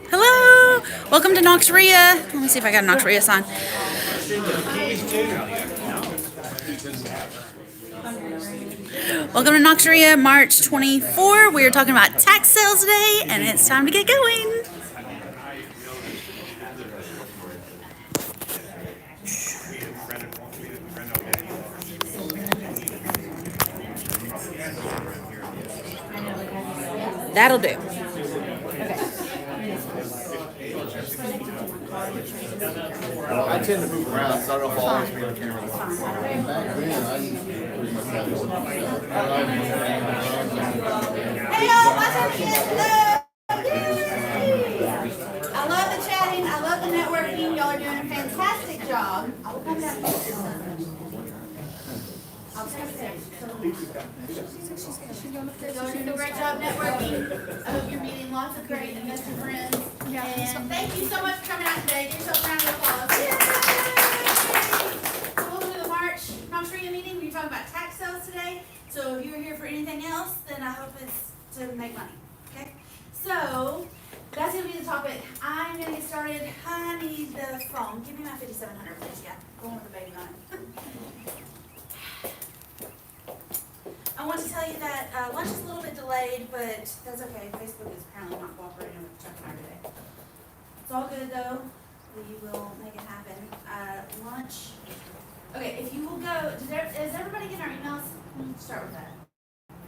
Hello, welcome to Knox REIA. Let me see if I got a Knox REIA sign. Welcome to Knox REIA, March 24. We are talking about tax sales today, and it's time to get going. That'll do. I tend to move around, so I don't know if I'll always be on camera. Hey y'all, what's up, kids? Hello! I love the chatting, I love the networking. Y'all are doing a fantastic job. I will come down. I'll just come sit. Y'all are doing a great job networking. I hope you're meeting lots of great investor friends. And thank you so much for coming out today. Give yourself a round of applause. Yay! So welcome to the March Knox REIA meeting. We're talking about tax sales today. So if you were here for anything else, then I hope it's to make money. Okay? So that's going to be the topic. I'm going to get started. I need the phone. Give me my 5700, please. Yeah, going with the baby on it. I want to tell you that lunch is a little bit delayed, but that's okay. Facebook is apparently not cooperating with Chuck and I today. It's all good though. We will make it happen. Lunch. Okay, if you will go, is everybody getting our emails? Let's start with that.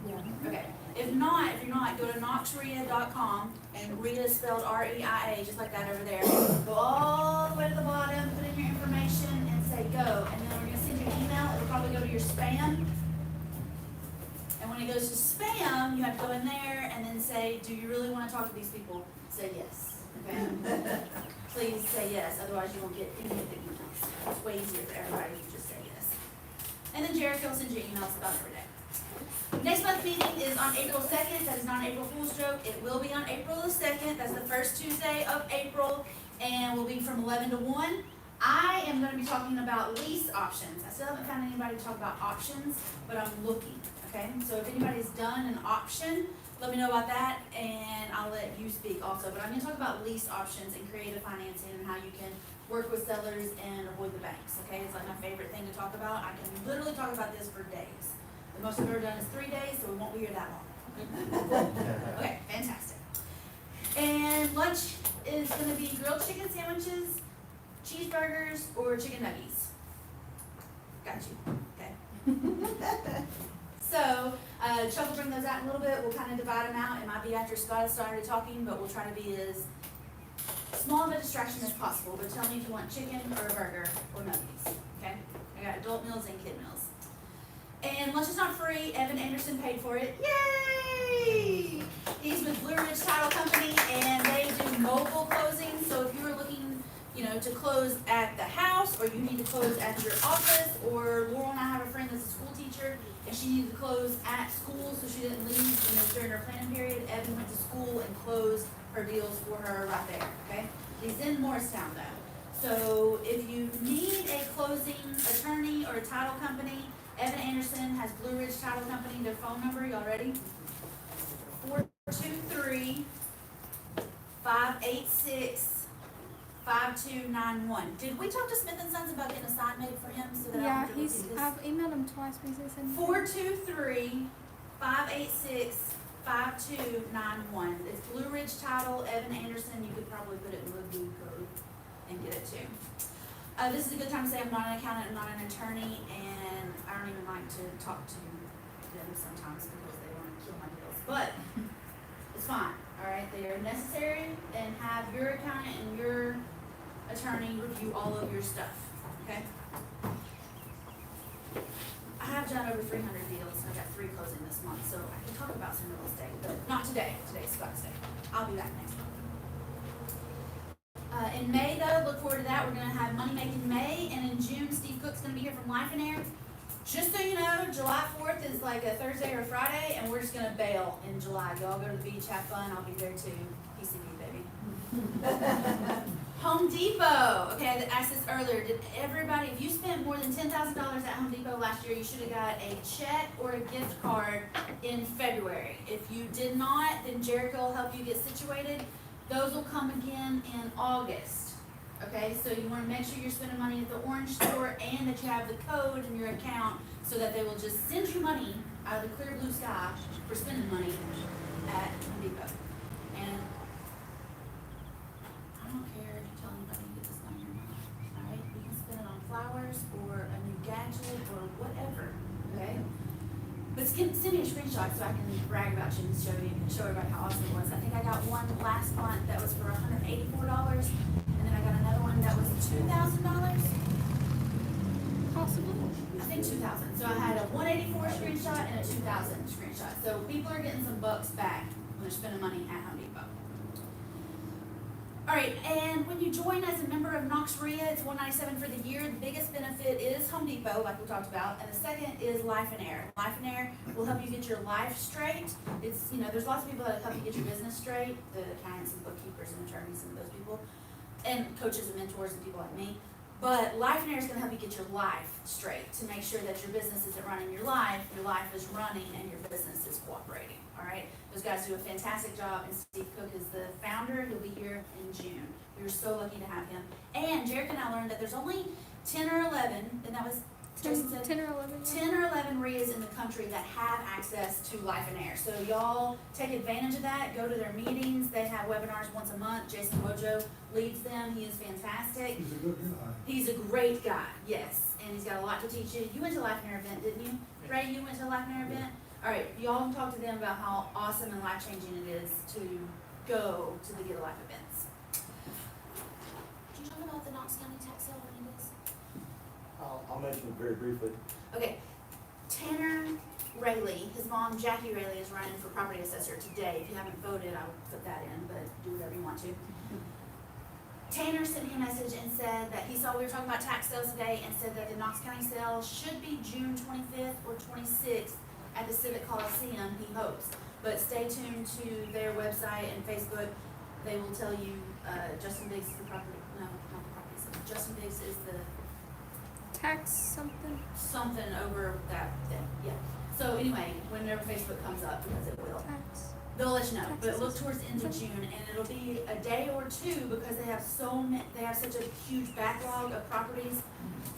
Yeah. Okay. If you're not, go to knoxrea.com, and REIA is spelled R-E-I-A, just like that over there. Go all the way to the bottom, put in your information, and say go. And then we're going to send you an email. It'll probably go to your spam. And when it goes to spam, you have to go in there and then say, do you really want to talk to these people? Say yes. Okay? Please say yes, otherwise you won't get any of the emails. It's way easier for everybody if you just say yes. And then Jericho will send you emails about every day. Next month's meeting is on April 2nd. That is not an April Fool's joke. It will be on April the 2nd. That's the first Tuesday of April, and will be from 11 to 1. I am going to be talking about lease options. I still haven't found anybody to talk about options, but I'm looking. Okay, so if anybody's done an option, let me know about that, and I'll let you speak also. But I'm going to talk about lease options and creative financing and how you can work with sellers and avoid the banks. Okay, it's like my favorite thing to talk about. I can literally talk about this for days. The most I've ever done is 3 days, so we won't be here that long. Okay, fantastic. And lunch is going to be grilled chicken sandwiches, cheeseburgers, or chicken nuggets. Got you. Okay. So, Chuck will bring those out in a little bit. We'll kind of divide them out. It might be after Scott has started talking, but we'll try to be as small of a distraction as possible. But tell me if you want chicken or a burger or nuggets. Okay? I got adult meals and kid meals. And lunch is not free. Evan Anderson paid for it. Yay! He's with Blue Ridge Title Company, and they do mobile closings. So if you were looking, to close at the house, or you need to close at your office, or Laurel and I have a friend that's a school teacher, and she needed to close at school, so she didn't leave during her planning period. Evan went to school and closed her deals for her right there. Okay, he's in Morristown though. So if you need a closing attorney or a title company, Evan Anderson has Blue Ridge Title Company. Their phone number, y'all ready? 423-586. 5291. Did we talk to Smith & Sons about getting a sign made for him? So that yeah, I've emailed him twice. 423-586-5291. It's Blue Ridge Title, Evan Anderson. You could probably put it in the Blue code and get it too. This is a good time to say I'm not an accountant, I'm not an attorney, and I don't even like to talk to them sometimes because they want to kill my deals. But it's fine. All right, they are necessary, and have your accountant and your attorney review all of your stuff, okay? I have done over 300 deals, and I've got 3 closing this month, so I can talk about some real estate, but not today. Today's Scott's Day. I'll be back next month. In May, though, look forward to that. We're going to have Money Making May, and in June, Steve Cook's going to be here from Life and Air. Just so you know, July 4th is like a Thursday or a Friday, and we're just going to bail in July. Y'all go to the beach, have fun. I'll be there too. PCB, baby. Home Depot. Okay, I asked this earlier. Did everybody, if you spent more than $10,000 at Home Depot last year, you should have got a check or a gift card in February. If you did not, then Jericho will help you get situated. Those will come again in August. Okay, so you want to make sure you're spending money at the orange store and that you have the code in your account so that they will just send you money out of the clear blue sky for spending money at Home Depot. And I don't care if you tell anybody to get this money or not. Alright, you can spend it on flowers or a new gadget or whatever, okay? But send me a screenshot so I can brag about you and show everybody how awesome it was. I think I got one last month that was for $184, and then I got another one that was $2,000. Possibly. I think 2,000. So I had a 184 screenshot and a 2,000 screenshot. So people are getting some bucks back when they're spending money at Home Depot. All right, and when you join as a member of Knox REIA, it's $197 for the year. The biggest benefit is Home Depot, like we talked about, and the second is Life and Air. Life and Air will help you get your life straight. It's, you know, there's lots of people that help you get your business straight, the accountants and bookkeepers and attorneys and those people, and coaches and mentors and people like me. But Life and Air is going to help you get your life straight to make sure that your business isn't running your life is running, and your business is cooperating. All right, those guys do a fantastic job, and Steve Cook is the founder. He'll be here in June. We were so lucky to have him. And Jericho and I learned that there's only 10 or 11, and that was 10 or 11. 10 or 11 REIAs in the country that have access to Life and Air. So y'all take advantage of that. Go to their meetings. They have webinars once a month. Jason Wojo leads them. He is fantastic. He's a good guy. He's a great guy, yes. And he's got a lot to teach you. You went to a Life and Air event, didn't you? Ray, you went to a Life and Air event? All right, y'all talk to them about how awesome and life-changing it is to go to the Get a Life events. Can you talk about the Knox County tax sale when it is? I'll mention it very briefly. Okay, Tanner Rayleigh, his mom Jackie Rayleigh is running for property assessor today. If you haven't voted, I would put that in, but do whatever you want to. Tanner sent me a message and said that he saw we were talking about tax sales today and said that the Knox County sale should be June 25th or 26th at the Civic Coliseum, he hopes. But stay tuned to their website and Facebook. They will tell you, Justin Biggs is the property, no, not the property, Justin Biggs is the Tax something. over that thing, yeah. So anyway, whenever Facebook comes up, because it will, Tax. they'll let you know. But look towards the end of June, and it'll be a day or two because they have such a huge backlog of properties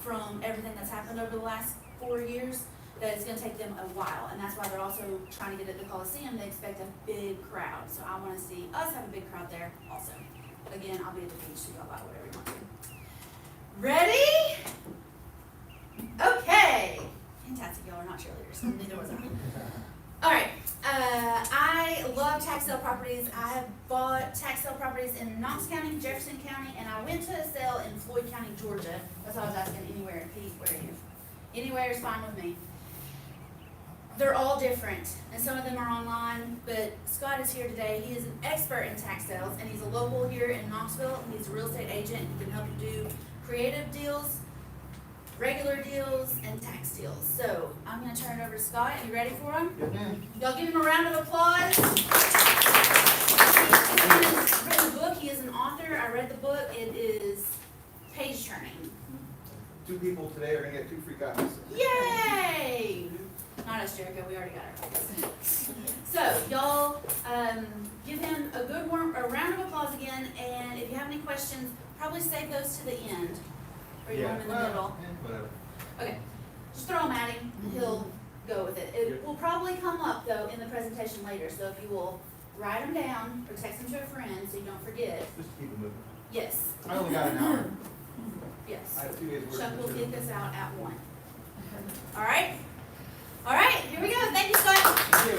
from everything that's happened over the last 4 years that it's going to take them a while. And that's why they're also trying to get at the Coliseum. They expect a big crowd. So I want to see us have a big crowd there also. Again, I'll be at the beach, so y'all buy whatever you want to. Ready? Okay. Fantastic. Y'all are not cheerleaders. Neither was I. All right. I love tax sale properties. I have bought tax sale properties in Knox County, Jefferson County, and I went to a sale in Floyd County, Georgia. That's why I was asking anywhere. Pete, where are you? Anywhere is fine with me. They're all different, and some of them are online, but Scott is here today. He is an expert in tax sales, and he's a local here in Knoxville. He's a real estate agent. He can help you do creative deals, regular deals, and tax deals. So I'm going to turn it over to Scott. You ready for him? Yes, ma'am. Y'all give him a round of applause. He's written a book. He is an author. I read the book. It is page turning. 2 people today are gonna get 2 free copies. Yay! Not us, Jericho. We already got our copies. So y'all give him a good round of applause again. And if you have any questions, probably save those to the end, or you want them in the middle. Whatever. Okay, just throw them at him, and he'll go with it. It will probably come up, though, in the presentation later, so if you will write them down, or text them to a friend so you don't forget. Just to keep it moving. Yes, I only got an hour. yes. I have 2 days worth Chuck of will material. get this out at 1. All right? All right, here we go. Thank you, Scott. Thank you.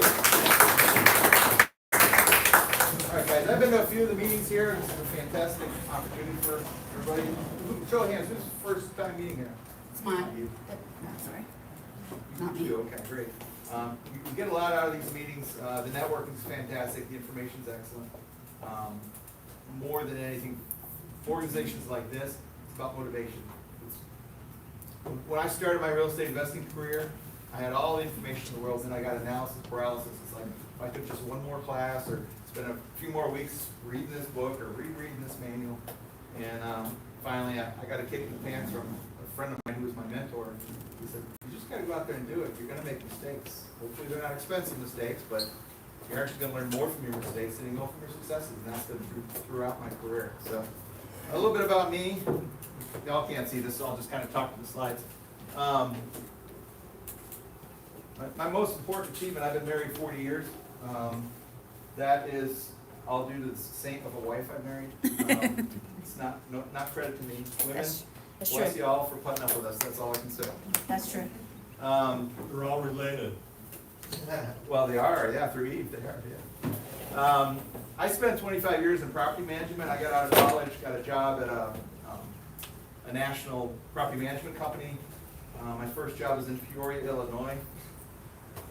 All right, guys, I've been to a few of the meetings here. This is a fantastic opportunity for everybody. Show of hands, who's first time meeting here? It's mine. You. No, sorry. You Not me. do, okay, great. You can get a lot out of these meetings. The networking is fantastic, the information's excellent. More than anything, organizations like this, it's about motivation. When I started my real estate investing career, I had all the information in the world, and I got analysis paralysis. It's like, if I took just one more class, or spend a few more weeks reading this book, or rereading this manual, And finally, I got a kick in the pants from a friend of mine who was my mentor. He said, you just gotta go out there and do it. You're gonna make mistakes. Hopefully they're not expensive mistakes, but you're actually gonna learn more from your mistakes than you go from your successes. And that's been throughout my career. So a little bit about me. Y'all can't see this, so I'll just kind of talk to the slides. My most important achievement, I've been married 40 years. That is all due to the saint of a wife I married. It's not credit to me. Women, That's bless true. you all for putting up with us. That's all I can say. That's true. They're all related. Well, they are, yeah, through Eve, they are, yeah. I spent 25 years in property management. I got out of college, got a job at a national property management company. My first job was in Peoria, Illinois.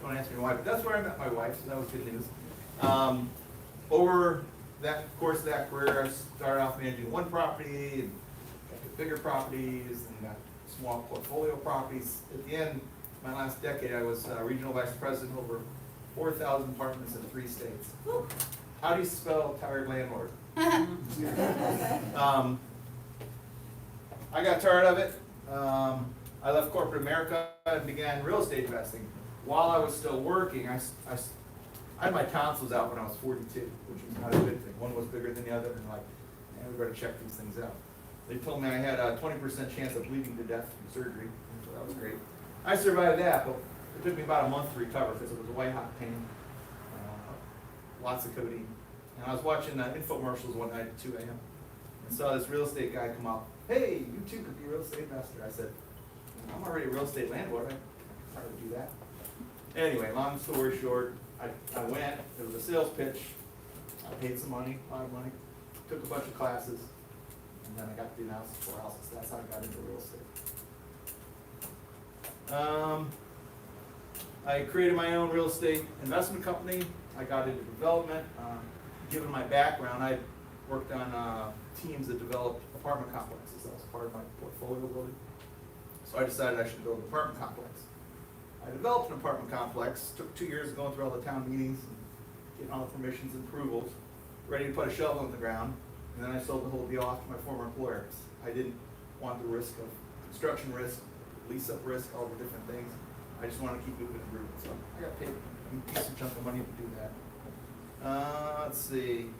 Don't ask me why, but that's where I met my wife, so that was good news. Over that course of that career, I started off managing one property, and got to bigger properties, and got small portfolio properties. At the end, my last decade, I was regional vice president over 4,000 apartments in 3 states. How do you spell tired landlord? I got tired of it. I left corporate America and began real estate investing. While I was still working, I had my tonsils out when I was 42, which was not a good thing. One was bigger than the other, and like, man, we better check these things out. They told me I had a 20% chance of bleeding to death from surgery, so that was great. I survived that, but it took me about a month to recover because it was a white hot pain, lots of codeine. And I was watching infomercials one night at 2 a.m. and saw this real estate guy come up. Hey, you too could be a real estate investor. I said, I'm already a real estate landlord. I hardly do that. Anyway, long story short, I went. It was a sales pitch. I paid some money, a lot of money. Took a bunch of classes, and then I got the analysis paralysis. That's how I got into real estate. I created my own real estate investment company. I got into development. Given my background, I worked on teams that developed apartment complexes. That was part of my portfolio building. So I decided I should build an apartment complex. I developed an apartment complex. Took 2 years going through all the town meetings, and getting all the permissions and approvals, ready to put a shovel in the ground. And then I sold the whole deal off to my former employer. I didn't want the risk of construction risk, lease-up risk, all the different things. I just wanted to keep moving and grooving. So I got paid a decent chunk of money to do that. Let's see.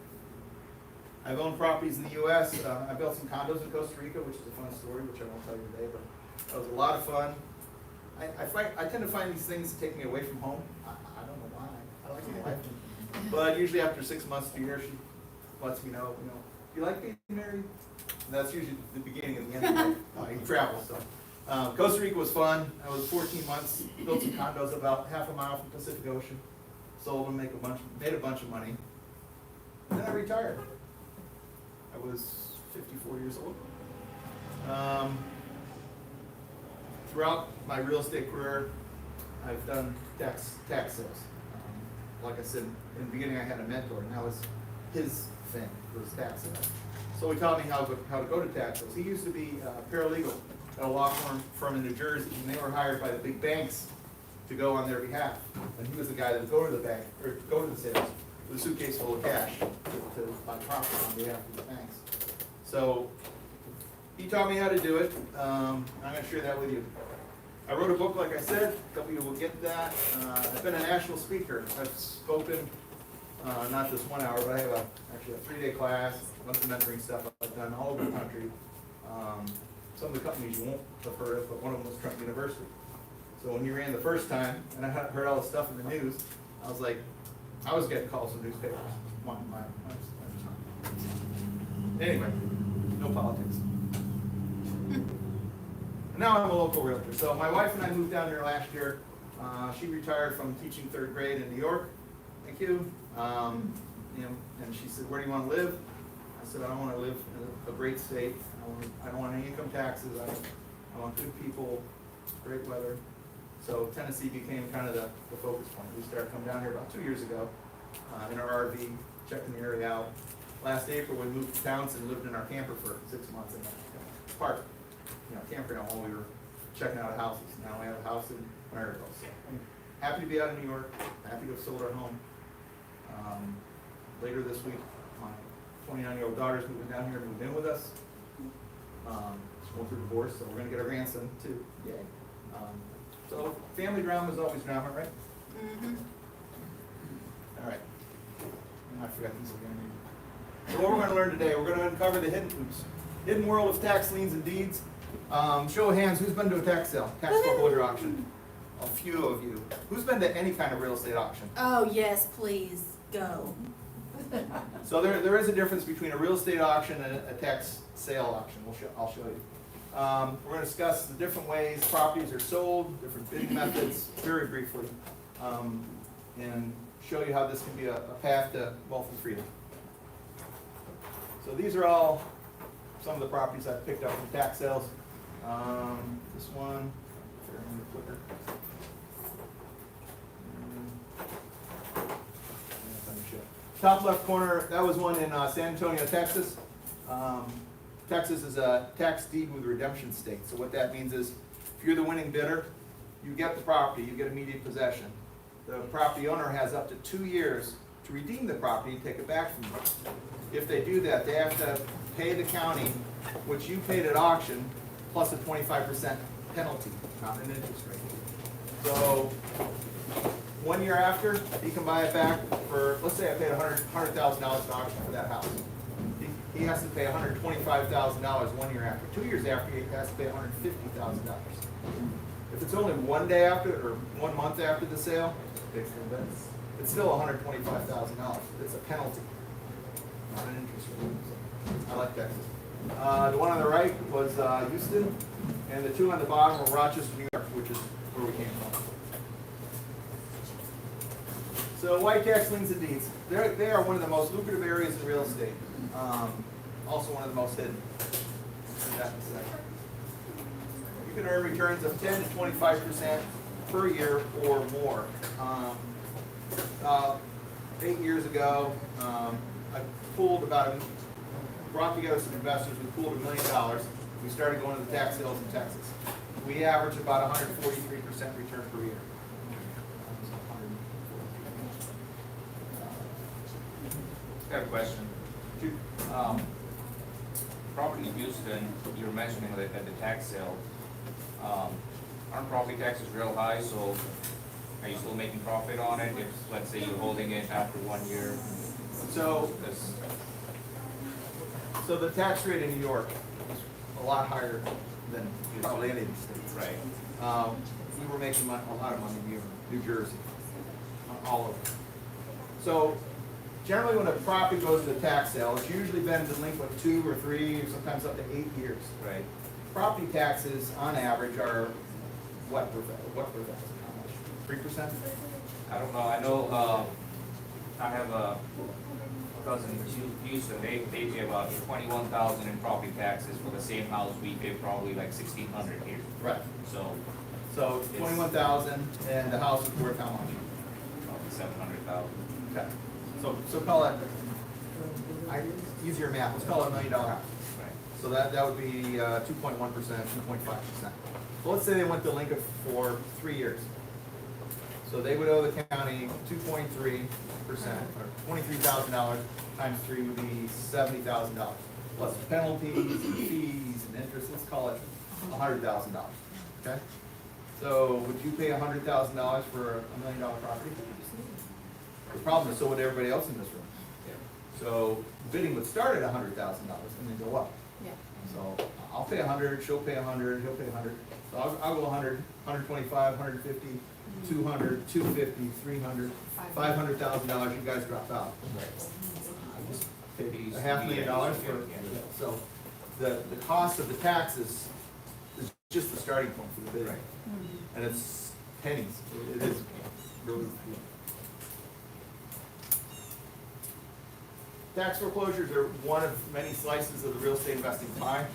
I've owned properties in the U.S. I built some condos in Costa Rica, which is a fun story, which I won't tell you today, but that was a lot of fun. I tend to find these things that take me away from home. I don't know why. I like my wife. But usually after 6 months to a year, she lets me know, do you like being married? And that's usually the beginning and the end of my travel. So Costa Rica was fun. I was 14 months, built some condos about half a mile from the Pacific Ocean. Sold them, made a bunch of money. And then I retired. I was 54 years old. Throughout my real estate career, I've done tax sales. Like I said, in the beginning I had a mentor, and that was his thing, was tax sales. So he taught me how to go to tax sales. He used to be a paralegal at a law firm in New Jersey, and they were hired by the big banks to go on their behalf. And he was the guy that would go to the bank, or go to the sales with a suitcase full of cash to buy property on behalf of the banks. So he taught me how to do it. I'm going to share that with you. I wrote a book, like I said. A couple of you will get that. I've been a national speaker. I've spoken, not just 1 hour, but I have actually a 3-day class, a bunch of mentoring stuff I've done all over the country. Some of the companies you won't have heard of, but one of them was Trump University. So when he ran the first time, and I heard all the stuff in the news, I was like, I was getting calls from newspapers. Anyway, no politics. And now I'm a local realtor. So my wife and I moved down here last year. She retired from teaching 3rd grade in New York. Thank you. And she said, where do you want to live? I said, I want to live in a great state. I don't want any income taxes. I want good people, great weather. So Tennessee became kind of the focus point. We started coming down here about 2 years ago in our RV, checking the area out. Last April, we moved to Townsend and lived in our camper for 6 months in a park, campground while we were checking out houses. Now we have a house in Marigold. So I'm happy to be out in New York, happy to have sold our home. Later this week, my 29-year-old daughter's moving down here, moved in with us. She's going through divorce, so we're gonna get our grandson too, yay. So family drama is always drama, right? Mm-hmm. All right. I forgot these again. So what we're gonna learn today, we're gonna uncover the hidden world of tax liens and deeds. Show of hands, who's been to a tax sale, tax foreclosure auction? A few of you. Who's been to any kind of real estate auction? Oh, yes, please, go. So there is a difference between a real estate auction and a tax sale auction. I'll show you. We're going to discuss the different ways properties are sold, different bidding methods, very briefly, and show you how this can be a path to wealth and freedom. So these are all some of the properties I've picked up from tax sales. This one, quicker. Top left corner, that was one in San Antonio, Texas. Texas is a tax deed with redemption state. So what that means is, if you're the winning bidder, you get the property, you get immediate possession. The property owner has up to 2 years to redeem the property and take it back from you. If they do that, they have to pay the county what you paid at auction, plus a 25% penalty, not an interest rate. So 1 year after, he can buy it back for, let's say I paid $100,000 at auction for that house. He has to pay $125,000 1 year after. 2 years after, he has to pay $150,000. If it's only 1 day after, or 1 month after the sale, it's still $125,000. It's a penalty, not an interest rate. I like Texas. The one on the right was Houston, and the two on the bottom were Rochester, New York, which is where we came from. So white tax liens and deeds, they are one of the most lucrative areas in real estate. Also one of the most hidden. You can earn returns of 10 to 25% per year or more. 8 years ago, I brought together some investors, we pooled $1 million. We started going to the tax sales in Texas. We averaged about 143% return per year. I have a question. Property in Houston, you were mentioning that at the tax sale, aren't property taxes real high, so are you still making profit on it if, let's say, you're holding it after 1 year? So the tax rate in New York is a lot higher than probably any of the states. Right. We were making a lot of money in New Jersey, all over. So generally when a property goes to a tax sale, it's usually been delinquent 2 or 3 or sometimes up to 8 years. Right. Property taxes on average are what per thousand? How much? 3%? I don't know. I know I have a cousin in Houston. They pay about $21,000 in property taxes for the same house. We pay probably like $1,600 here. Right. So 21,000, and the house is worth how much? probably $700,000. Okay. So call it, easier math, let's call it $1 million house. Right. So that would be 2.1%, 2.5%. So let's say they went delinquent for 3 years. So they would owe the county 2.3%, or $23,000 times 3 would be $70,000. Plus penalties and fees and interest, let's call it $100,000, okay? So would you pay $100,000 for $1 million property? The problem is so would everybody else in this room. So bidding would start at $100,000 and then go up. Yeah. So I'll pay 100, she'll pay 100, he'll pay 100. So I'll go 100, 125, 150, 200, 250, 300, $500,000. You guys dropped out. I just paid a $500,000 for. So the cost of the taxes is just the starting point for the bidding, and it's pennies. It is really. Tax foreclosures are one of many slices of the real estate investing pie.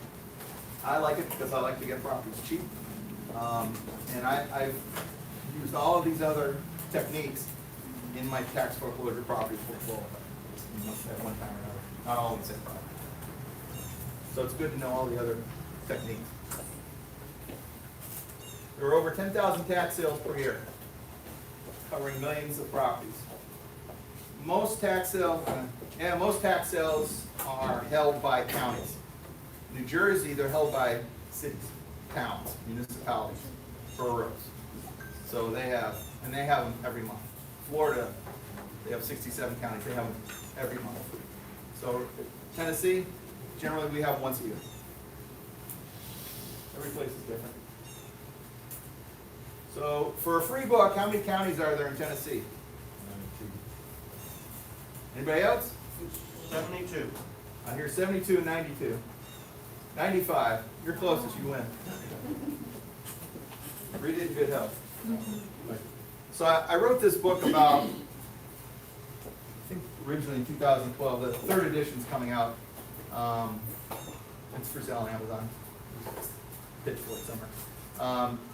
I like it because I like to get properties cheap. And I've used all of these other techniques in my tax foreclosure property portfolio at one time or another. Not all in the same property. So it's good to know all the other techniques. There are over 10,000 tax sales per year, covering millions of properties. Most tax sales are held by counties. New Jersey, they're held by cities, towns, municipalities, boroughs. So they have them every month. Florida, they have 67 counties, they have them every month. So Tennessee, generally we have once a year. Every place is different. So for a free book, how many counties are there in Tennessee? Anybody else? 72. I hear 72 and 92. 95. You're closest, you win. Read it in good health. So I wrote this book about, I think originally in 2012. The third edition's coming out. It's for sale on Amazon. Pitch for it somewhere.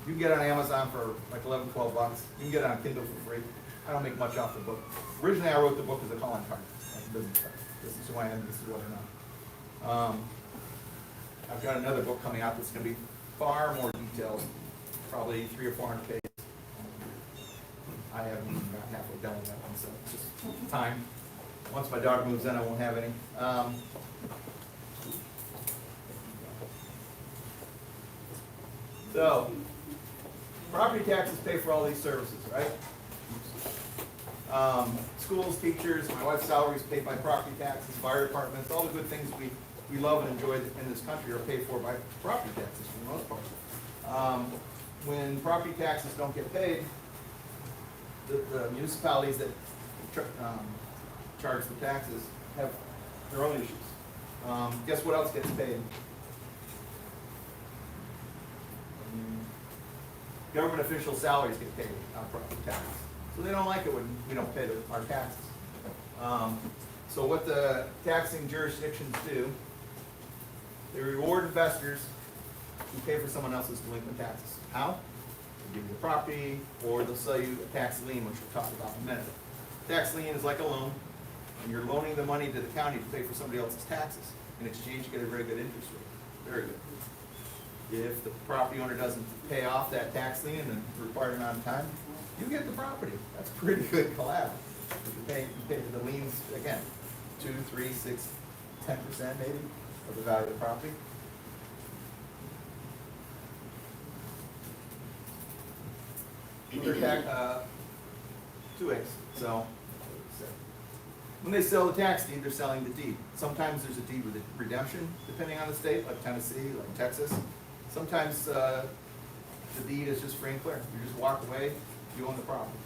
You can get it on Amazon for like 11, 12 bucks. You can get it on Kindle for free. I don't make much off the book. Originally, I wrote the book as a calling card, like a business card. This is who I am, this is what I know. I've got another book coming out that's going to be far more detailed, probably 300 or 400 pages. I haven't even gotten halfway done with that one, so it's just time. Once my daughter moves in, I won't have any. So, property taxes pay for all these services, right? Schools, teachers, my wife's salary is paid by property taxes, fire departments, all the good things we love and enjoy in this country are paid for by property taxes for the most part. When property taxes don't get paid, the municipalities that charge the taxes have their own issues. Guess what else gets paid? Government official salaries get paid on property taxes. So they don't like it when we don't pay our taxes. So what the taxing jurisdictions do, they reward investors who pay for someone else's delinquent taxes. How? They give you the property, or they'll sell you a tax lien, which we'll talk about in a minute. Tax lien is like a loan, and you're loaning the money to the county to pay for somebody else's taxes. In exchange, you get a very good interest rate. Very good. If the property owner doesn't pay off that tax lien and required amount of time, you get the property. That's pretty good collateral. You pay for the liens, again, 2, 3, 6, 10% maybe of the value of the property. They're tax, 2x. So when they sell the tax deed, they're selling the deed. Sometimes there's a deed with a redemption, depending on the state, like Tennessee, like Texas. Sometimes the deed is just free and clear. You just walk away, you own the property.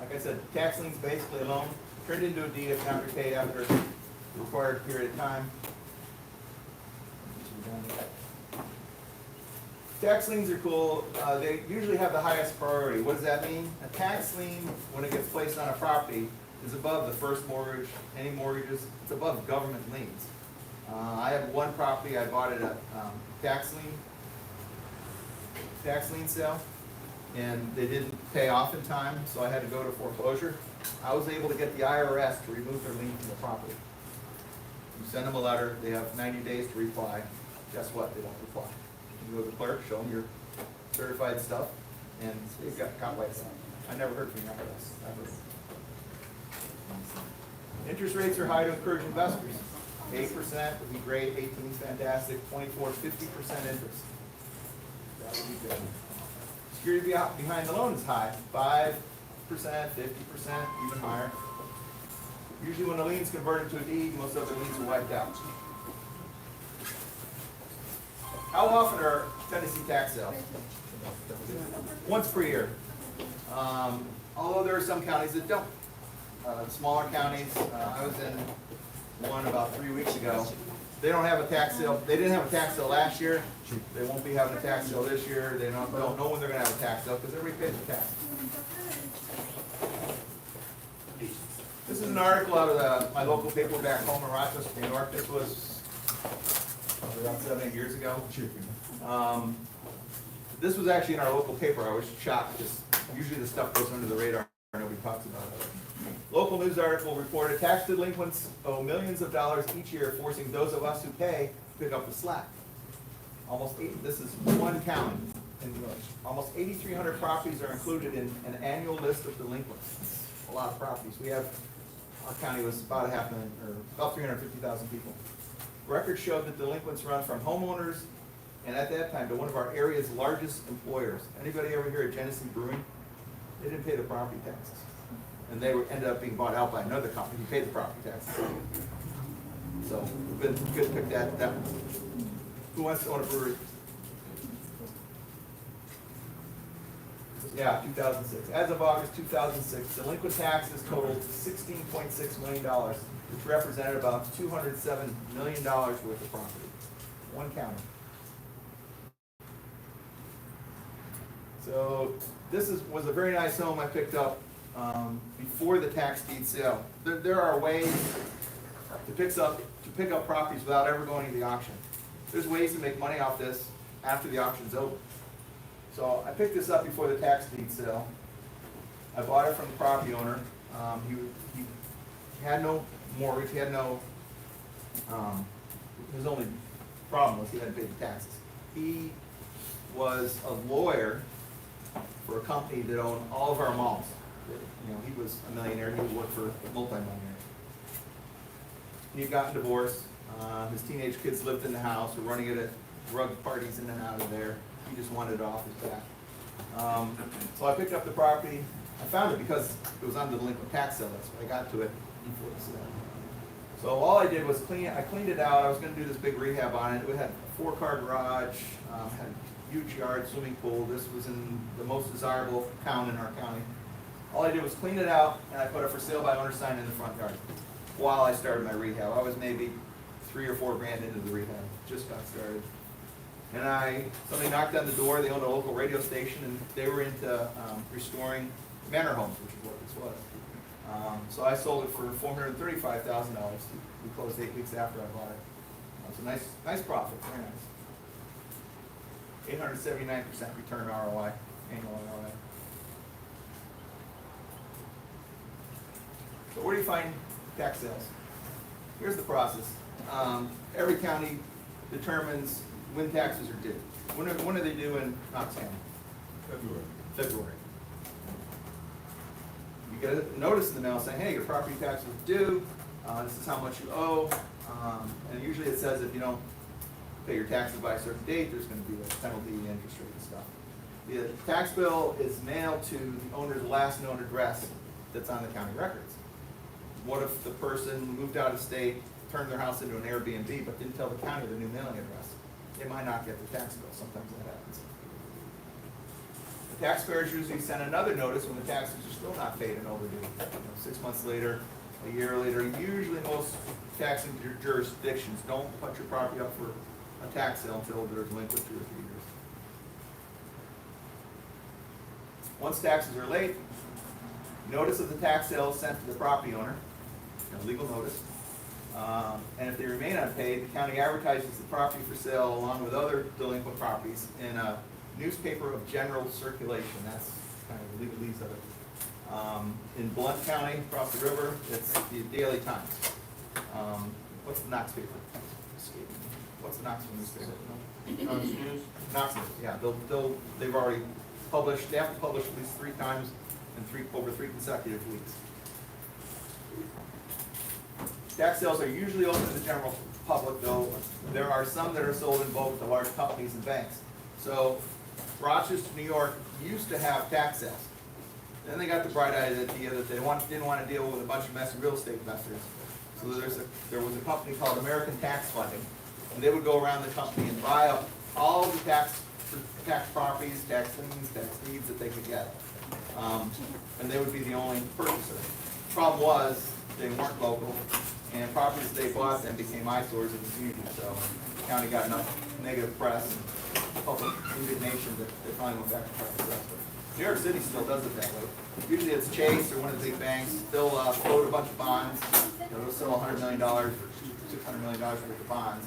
Like I said, tax lien's basically a loan, turned into a deed if not repaid after the required period of time. Tax liens are cool. They usually have the highest priority. What does that mean? A tax lien, when it gets placed on a property, is above the first mortgage, any mortgages. It's above government liens. I have one property, I bought it at tax lien sale, and they didn't pay off in time, so I had to go to foreclosure. I was able to get the IRS to remove their lien from the property. You send them a letter, they have 90 days to reply. Guess what? They don't reply. You go to the clerk, show them your certified stuff, and they've got caught by itself. I never heard from the IRS. Never. Interest rates are high to encourage investors. 8% would be great, 18 is fantastic, 24, 50% interest. That would be good. Security behind the loan is high, 5%, 50%, even higher. Usually when a lien's converted to a deed, most of the liens are wiped out. How often are Tennessee tax sales? Once per year. Although there are some counties that don't. Smaller counties, I was in one about 3 weeks ago. They don't have a tax sale. They didn't have a tax sale last year. They won't be having a tax sale this year. They don't know when they're going to have a tax sale because everybody pays the tax. This is an article out of my local paper back home in Rochester, New York. This was about 7, 8 years ago. This was actually in our local paper. I was shocked because usually the stuff goes under the radar. Nobody talks about it. Local news article reported tax delinquents owe millions of dollars each year, forcing those of us who pay to pick up the slack. This is one county in New York. Almost 8,300 properties are included in an annual list of delinquents. A lot of properties. We have our county was about a half million, or about 350,000 people. Records showed that delinquents run from homeowners, and at that time, to one of our area's largest employers. Anybody ever hear of Genesee Brewing? They didn't pay the property taxes. And they ended up being bought out by another company who paid the property taxes. So, good to pick that one. Who wants to own a brewery? Yeah, 2006. As of August 2006, delinquent taxes totaled $16.6 million, which represented about $207 million worth of property. One county. So this was a very nice home I picked up before the tax deed sale. There are ways to pick up properties without ever going to the auction. There's ways to make money off this after the auction's over. So I picked this up before the tax deed sale. I bought it from the property owner. He had no mortgage, he had no, his only problem was he hadn't paid the taxes. He was a lawyer for a company that owned all of our malls. You know, he was a millionaire, he would work for multi-millionaires. He had gotten divorced, his teenage kids lived in the house, were running it at rug parties in and out of there. He just wanted it off his back. So I picked up the property. I found it because it was on the delinquent tax sale. That's why I got to it before the sale. So all I did was I cleaned it out. I was going to do this big rehab on it. It had a 4-car garage, had a huge yard, swimming pool. This was in the most desirable town in our county. All I did was clean it out, and I put a for sale by owner sign in the front yard while I started my rehab. I was maybe $3 or $4 grand into the rehab. Just got started. And somebody knocked on the door. They owned a local radio station, and they were into restoring manor homes, which is what this was. So I sold it for $435,000. We closed 8 weeks after I bought it. It was a nice profit, very nice. 879% return ROI, annual ROI. So where do you find tax sales? Here's the process. Every county determines when taxes are due. When are they due in Knox County? February. You get a notice in the mail saying, hey, your property tax is due, this is how much you owe, and usually it says if you don't pay your taxes by a certain date, there's going to be a penalty, interest rate and stuff. The tax bill is mailed to the owner's last known address that's on the county records. What if the person moved out of state, turned their house into an Airbnb, but didn't tell the county their new mailing address? They might not get the tax bill. Sometimes that happens. The taxpayers usually send another notice when the taxes are still not paid and overdue. 6 months later, a year later. Usually most taxing jurisdictions don't put your property up for a tax sale until they're delinquent 2 or 3 years. Once taxes are late, notice of the tax sale is sent to the property owner, a legal notice. And if they remain unpaid, the county advertises the property for sale along with other delinquent properties in a newspaper of general circulation. That's kind of the legalese of it. In Blunt County, across the river, it's the Daily Times. What's the Knox paper? What's the Knoxville newspaper? Knoxville, yeah. They've already published, they have to publish at least 3 times in over 3 consecutive weeks. Tax sales are usually open to the general public, though there are some that are sold in bulk to large companies and banks. So Rochester, New York used to have tax sales. Then they got the bright idea that they didn't want to deal with a bunch of messy real estate investors. So there was a company called American Tax Funding, and they would go around the company and buy up all the tax properties, tax liens, tax deeds that they could get. And they would be the only purchaser. Problem was, they weren't local, and properties they bought then became eyesores in the community. So the county got enough negative press and public indignation that they finally went back to private sector. New York City still does it that way. Usually it's Chase or one of the big banks. They'll float a bunch of bonds. They'll sell $100 million or $600 million worth of bonds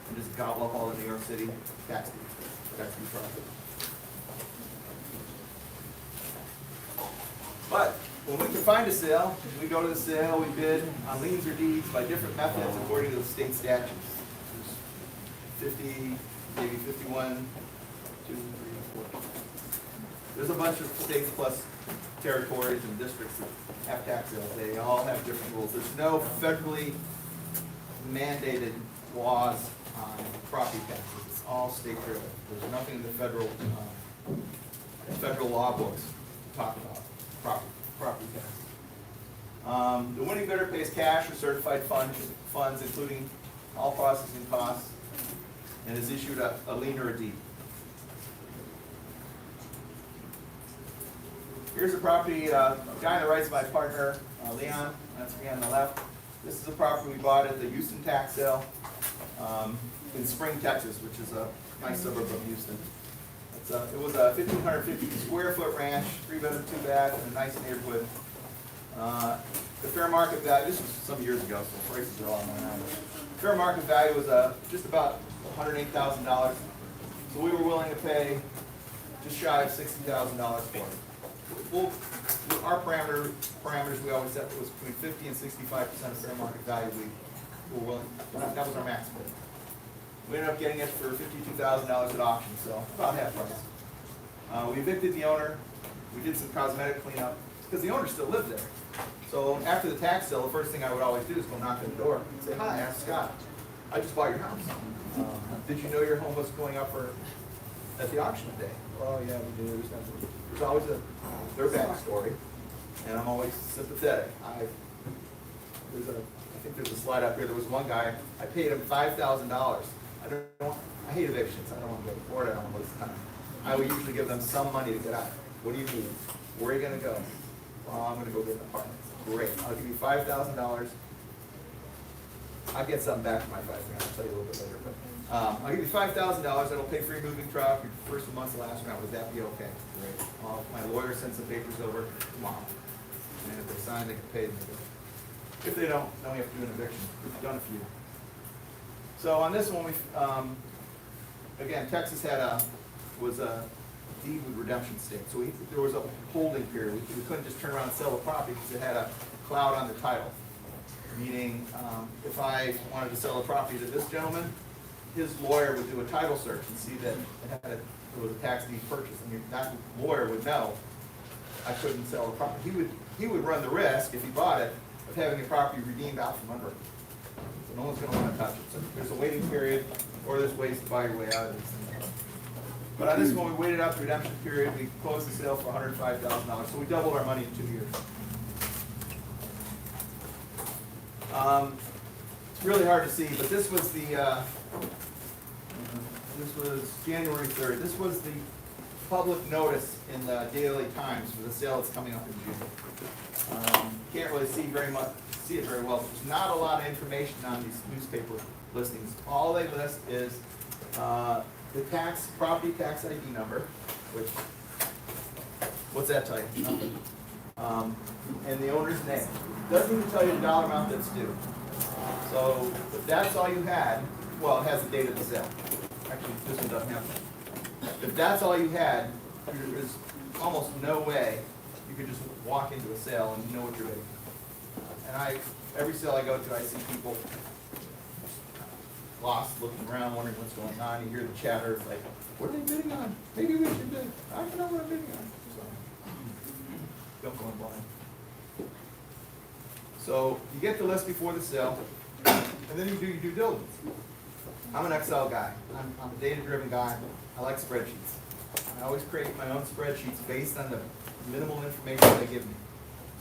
and just gobble up all the New York City tax deed profit. But when we can find a sale, we go to the sale, we bid on liens or deeds by different methods according to the state statutes. There's 50, maybe 51, 2, 3, 4. There's a bunch of states plus territories and districts that have tax sales. They all have different rules. There's no federally mandated laws on property taxes. It's all state driven. There's nothing in the federal law books to talk about property taxes. The winning bidder pays cash or certified funds, including all processing costs, and is issued a lien or a deed. Here's a property, guy on the right is my partner, Leon, that's me on the left. This is a property we bought at the Houston tax sale in Spring, Texas, which is a nice suburb of Houston. It was a 1,550 square foot ranch, 3-bedroom, 2-bath, in a nice neighborhood. The fair market value, this was some years ago, so prices are all on my own. Fair market value was just about $108,000. So we were willing to pay just shy of $60,000 for it. Our parameters we always set was between 50 and 65% of fair market value. We were willing. That was our max bid. We ended up getting it for $52,000 at auction, so about half price. We evicted the owner. We did some cosmetic cleanup because the owner still lived there. So after the tax sale, the first thing I would always do is go knock on the door and say, "Hi, I'm Scott. I just bought your house. Did you know your home was going up at the auction today?" "Oh yeah, we do." There's always their backstory, and I'm always sympathetic. I think there's a slide up here. There was one guy, I paid him $5,000. I hate evictions. I don't want to go to court. I don't want to waste time. I would usually give them some money to get out. "What do you need? Where are you going to go?" "Well, I'm going to go get an apartment." "Great. I'll give you $5,000. I'll get something back for my $5,000. I'll tell you a little bit later. But I'll give you $5,000. That'll pay for your moving truck, your first month's last round. Would that be okay?" "Great. My lawyer sent some papers over tomorrow. And if they sign, they can pay them. If they don't, then we have to do an eviction. We've done a few. So on this one, again, Texas was a deed with redemption state. So there was a holding period. We couldn't just turn around and sell the property because it had a cloud on the title. Meaning, if I wanted to sell a property to this gentleman, his lawyer would do a title search and see that it was a tax deed purchase. I mean, that lawyer would know I couldn't sell the property. He would run the risk, if he bought it, of having the property redeemed out from under him. So no one's going to want to touch it. So there's a waiting period, or there's ways to buy your way out of these things. But on this one, we waited out the redemption period. We closed the sale for $105,000. So we doubled our money in 2 years. It's really hard to see, but this was January 3rd. This was the public notice in the Daily Times for the sale that's coming up in June. Can't really see it very well. There's not a lot of information on these newspaper listings. All they list is the property tax ID number, which, what's that tell you? Nothing. And the owner's name. Doesn't even tell you the dollar amount that's due. So if that's all you had, well, it has the date of the sale. Actually, this one doesn't have that. If that's all you had, there's almost no way you could just walk into a sale and know what you're bidding. And every sale I go to, I see people lost, looking around, wondering what's going on. You hear the chatter, it's like, "What are they bidding on? Maybe we should bid. I don't know what I'm bidding on." So, don't go in blind. So you get the list before the sale, and then you do your due diligence. I'm an Excel guy. I'm a data-driven guy. I like spreadsheets. I always create my own spreadsheets based on the minimal information they give me.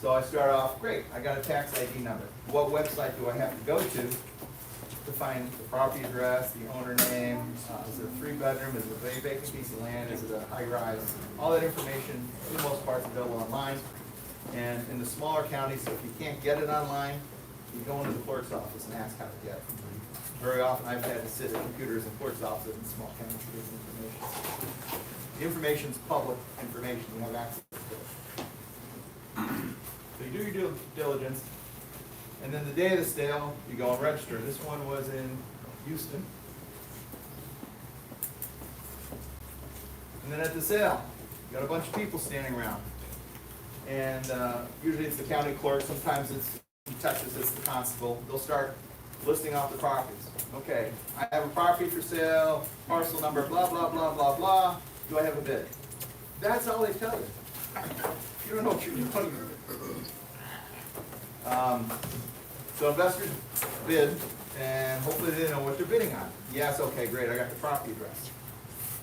So I start off, great, I got a tax ID number. What website do I have to go to find the property address, the owner name, is it a 3-bedroom, is it a vacant piece of land, is it a high-rise? All that information, for the most part, is available online. And in the smaller counties, if you can't get it online, you go into the clerk's office and ask how to get it. Very often I've had to sit at computers in clerk's offices in small counties to get information. The information's public information, you have access to it. So you do your due diligence, and then the day of the sale, you go and register. This one was in Houston. And then at the sale, you got a bunch of people standing around. And usually it's the county clerk, sometimes it's in Texas, it's the constable. They'll start listing off the properties. Okay, I have a property for sale, parcel number, blah, blah, blah, blah, blah. Do I have a bid? That's all they tell you. You don't know what you're doing. So investors bid, and hopefully they know what they're bidding on. Yes, okay, great, I got the property address.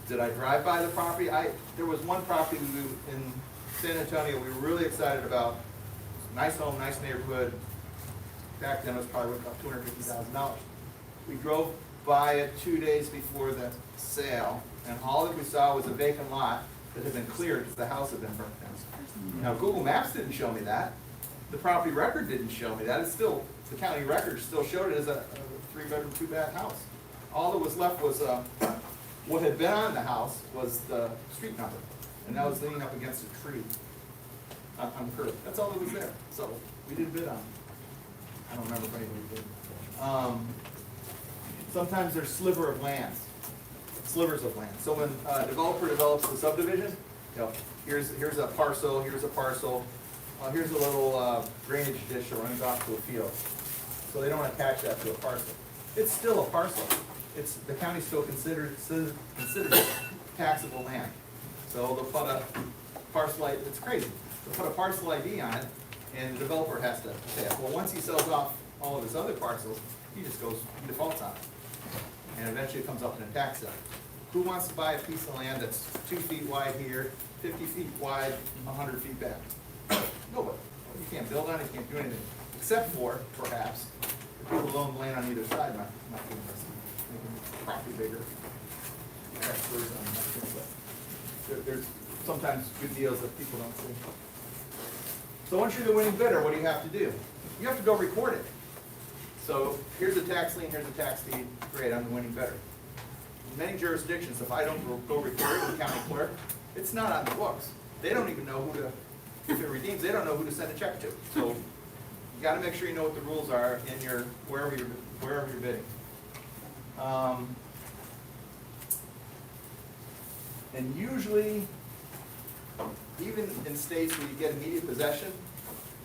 Did I drive by the property? There was one property in San Antonio we were really excited about. Nice home, nice neighborhood. Back then it was probably worth about $250,000. We drove by it 2 days before the sale, and all that we saw was a vacant lot that had been cleared because the house had been burnt down. Now, Google Maps didn't show me that. The property record didn't show me that. It's still, the county record still showed it as a 3-bedroom, 2-bath house. All that was left was, what had been on the house was the street number, and that was leaning up against a tree on the curb. That's all that was there. So we didn't bid on it. I don't remember if anybody did. Sometimes there's slivers of land. So when a developer develops a subdivision, you know, here's a parcel, here's a parcel, here's a little drainage ditch that runs off to a field. So they don't attach that to a parcel. It's still a parcel. The county still considers it taxable land. So they'll put a parcel ID, it's crazy. They'll put a parcel ID on it, and the developer has to pay it. Well, once he sells off all of his other parcels, he defaults on it. And eventually it comes up in a tax sale. Who wants to buy a piece of land that's 2 feet wide here, 50 feet wide, 100 feet back? Nobody. You can't build on it, you can't do anything. Except for, perhaps, the people who own land on either side might be interested in making the property bigger. Experts on that, but there's sometimes good deals that people don't see. So once you're the winning bidder, what do you have to do? You have to go record it. So here's a tax lien, here's a tax deed, great, I'm the winning bidder. In many jurisdictions, if I don't go record it with the county clerk, it's not on the books. They don't even know who to, if it redeems, they don't know who to send a check to. So you gotta make sure you know what the rules are in your, wherever you're bidding. And usually, even in states where you get immediate possession,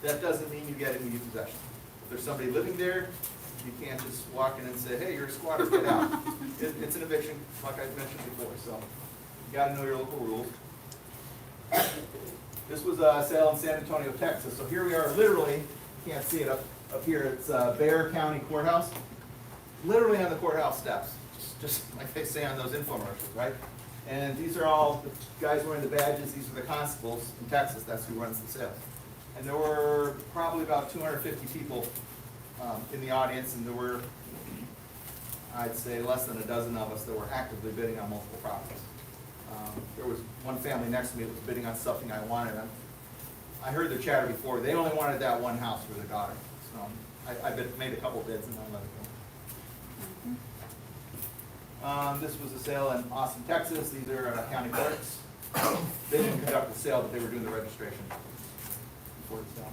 that doesn't mean you get immediate possession. If there's somebody living there, you can't just walk in and say, hey, you're a squatter, get out. It's an eviction, like I mentioned before, so you gotta know your local rules. This was a sale in San Antonio, Texas. So here we are, literally, you can't see it up here, it's Bexar County Courthouse. Literally on the courthouse steps, just like they say on those infomercials, right? And these are all the guys wearing the badges. These are the constables in Texas. That's who runs the sales. And there were probably about 250 people in the audience, and there were, I'd say, less than a dozen of us that were actively bidding on multiple properties. There was one family next to me that was bidding on something I wanted. I heard their chatter before. They only wanted that one house for their daughter. So I made a couple bids and then let it go. This was a sale in Austin, Texas. These are county clerks. They didn't conduct the sale, but they were doing the registration before the sale.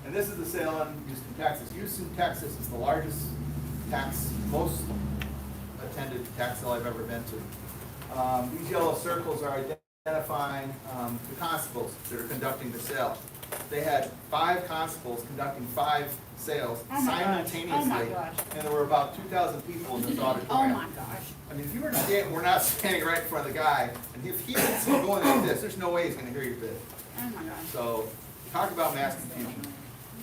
And this is the sale in Houston, Texas. Houston, Texas is the largest most attended tax sale I've ever been to. These yellow circles are identifying the constables that are conducting the sale. They had 5 constables conducting 5 sales simultaneously. Oh my gosh. And there were about 2,000 people in this auditorium. Oh my gosh. I mean, if you were we're not standing right in front of the guy, and if he was going like this, there's no way he's gonna hear your bid. Oh my gosh. So, talk about mass confusion.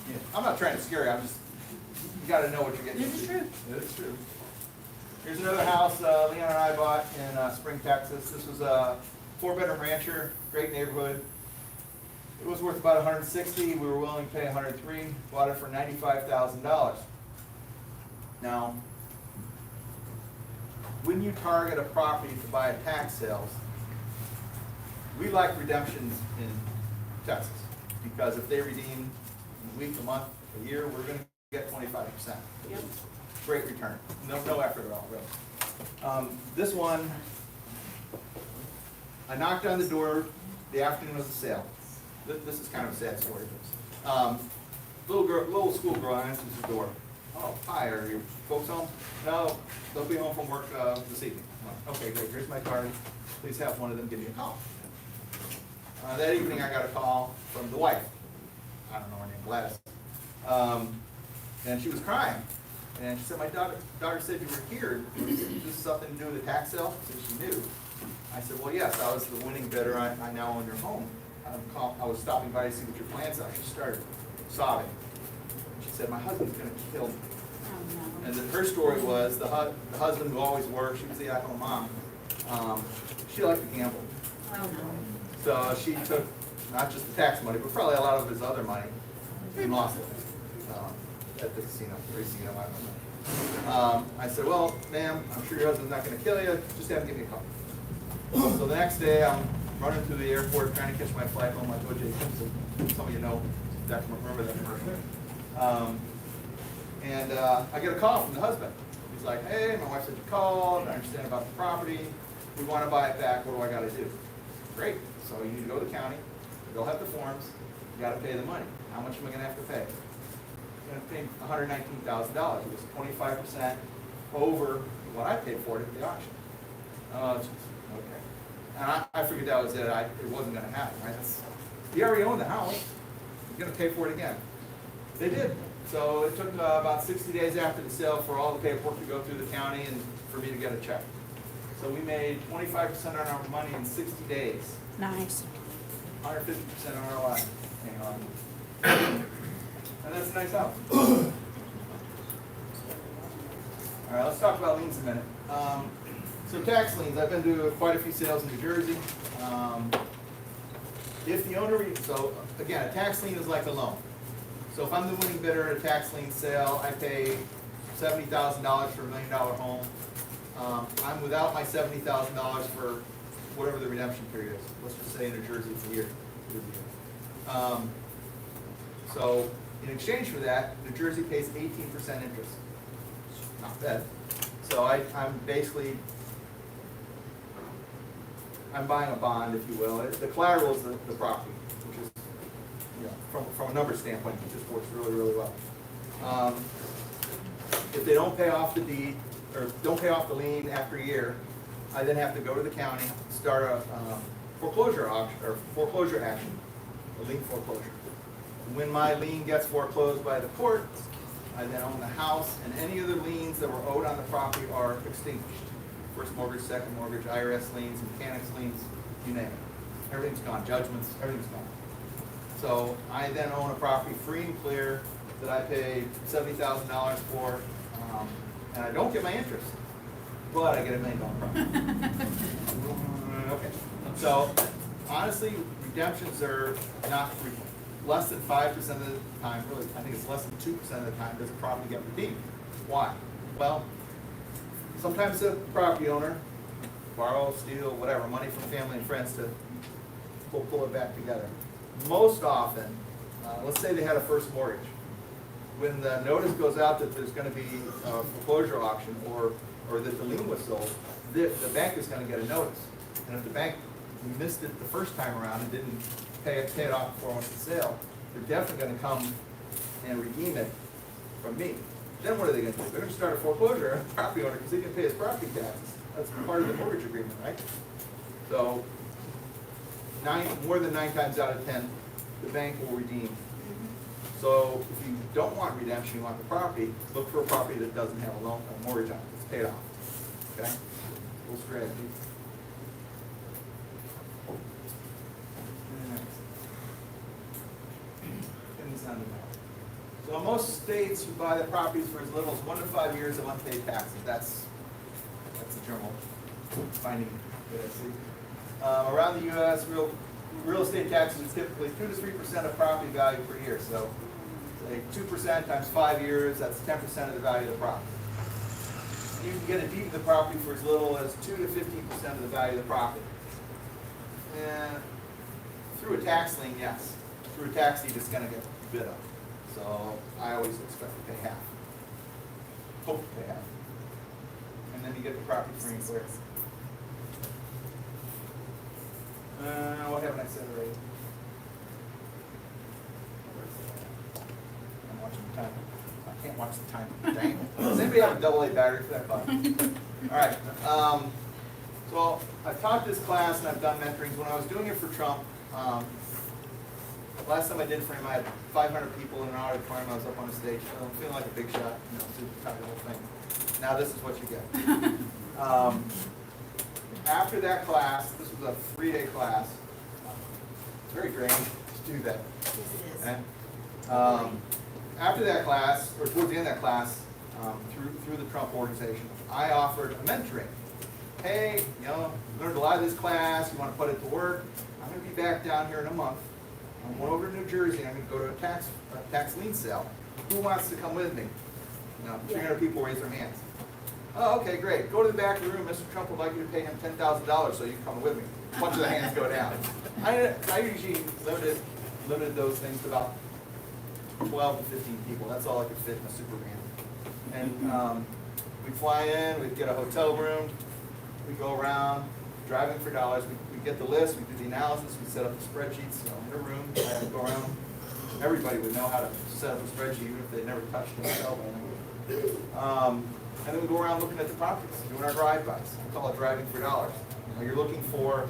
Yeah, I'm not trying to scare you, you gotta know what you're getting into. This is true. It is true. Here's another house Leon and I bought in Spring, Texas. This was a 4-bedroom rancher, great neighborhood. It was worth about $160,000. We were willing to pay $103,000. Bought it for $95,000. Now, when you target a property to buy at tax sales, we like redemptions in Texas because if they redeem a week, a month, a year, we're going to get 25%. Yep. Great return. No effort at all, really. This one, I knocked on the door the afternoon of the sale. This is kind of a sad story. Little school girl answers the door. Oh, hi, are your folks home? No, they'll be home from work this evening. I'm like, okay, great, here's my card. Please have one of them give me a call. That evening I got a call from the wife. I don't know her name, Gladys. And she was crying. And she said, my daughter said you were here. Is this something to do with the tax sale? So she knew. I said, well, yes, I was the winning bidder. I now own your home. I was stopping by to see what your plans are. She started sobbing. She said, my husband's gonna kill me. Oh, no. And then her story was the husband who always worked, she was the at-home mom, she liked to gamble. Oh, no. So she took not just the tax money, but probably a lot of his other money and lost it at the casino, I don't know. I said, well, ma'am, I'm sure your husband's not gonna kill you, just have him give me a call. So the next day, I'm running through the airport trying to catch my flight home, like O.J. Simpson. Some of you know, remember that person. And I get a call from the husband. He's like, hey, my wife said you called, I understand about the property, we want to buy it back, what do I got to do? Great, so you need to go to the county, they'll have the forms, you got to pay the money. How much am I going to have to pay? I'm going to pay $119,000. It was 25% over what I paid for it at the auction. Oh, geez, okay. And I figured that was it. It wasn't going to happen, right? He already owned the house. He's going to pay for it again. They did. So it took about 60 days after the sale for all the paperwork to go through the county and for me to get a check. So we made 25% on our money in 60 days. Nice. 150% ROI. Hang on. And that's a nice house. All right, let's talk about liens a minute. So tax liens, I've been to quite a few sales in New Jersey. If the owner, so again, a tax lien is like a loan. So if I'm the winning bidder at a tax lien sale, I pay $70,000 for $1 million home. I'm without my $70,000 for whatever the redemption period is. Let's just say in New Jersey it's a year. So in exchange for that, New Jersey pays 18% interest. Not bad. So I'm basically, I'm buying a bond, if you will. The collateral is the property, which is, you know, from a number standpoint, it just works really, really well. If they don't pay off the deed, or don't pay off the lien after a year, I then have to go to the county, start a foreclosure auction, or foreclosure action, a lien foreclosure. When my lien gets foreclosed by the court, I then own the house, and any other liens that were owed on the property are extinguished. First mortgage, second mortgage, IRS liens, mechanics liens, you name it. Everything's gone, judgments, everything's gone. So I then own a property free and clear that I paid $70,000 for, and I don't get my interest, but I get $1 million property. Okay. So honestly, redemptions are not frequent. Less than 5% of the time, really, I think it's less than 2% of the time does a property get redeemed. Why? Well, sometimes the property owner borrow, steal, whatever, money from family and friends to pull it back together. Most often, let's say they had a first mortgage. When the notice goes out that there's going to be a foreclosure auction or that the lien was sold, the bank is going to get a notice. And if the bank missed it the first time around and didn't pay it off before it went to sale, they're definitely going to come and redeem it from me. Then what are they going to do? They're going to start a foreclosure on the property owner because he can pay his property taxes. That's part of the mortgage agreement, right? So more than 9 times out of 10, the bank will redeem. So if you don't want redemption, you want the property, look for a property that doesn't have a mortgage on it. It's paid off. Okay? Little strategy. So in most states, you buy the properties for as little as 1 to 5 years of unpaid taxes. That's a journal finding that I see. Around the U.S., real estate taxes are typically 2 to 3% of property value per year. So, say 2% times 5 years, that's 10% of the value of the property. You can get a deed of the property for as little as 2 to 15% of the value of the property. And through a tax lien, yes. Through a tax deed, it's going to get bid up. So I always expect to pay half. Hope to pay half. And then you get the property free and clear. What haven't I said already? I'm watching the time. I can't watch the time. Dang. Does anybody have a AA battery for that button? All right. So I've taught this class and I've done mentorings. When I was doing it for Trump, last time I did it for him, I had 500 people in an auditorium. I was up on the stage. So I'm feeling like a big shot, super tired of the whole thing. Now this is what you get. After that class, this was a 3-day class. It's very draining to do that. Yes, it is. Okay? After that class, or towards the end of that class, through the Trump organization, I offered a mentoring. Hey, learned a lot of this class, you want to put it to work? I'm going to be back down here in a month. I'm going over to New Jersey, I'm going to go to a tax lien sale. Who wants to come with me? 300 people raise their hands. Oh, okay, great. Go to the back of the room. Mr. Trump would like you to pay him $10,000 so you can come with me. A bunch of the hands go down. I usually limited those things to about 12 to 15 people. That's all I could fit in a super van. And we'd fly in, we'd get a hotel room, we'd go around, driving for dollars. We'd get the list, we'd do the analysis, we'd set up the spreadsheets in a room. I'd go around. Everybody would know how to set up a spreadsheet even if they'd never touched a hotel van. And then we go around looking at the properties, doing our drive-bys. We call it driving for dollars. You're looking for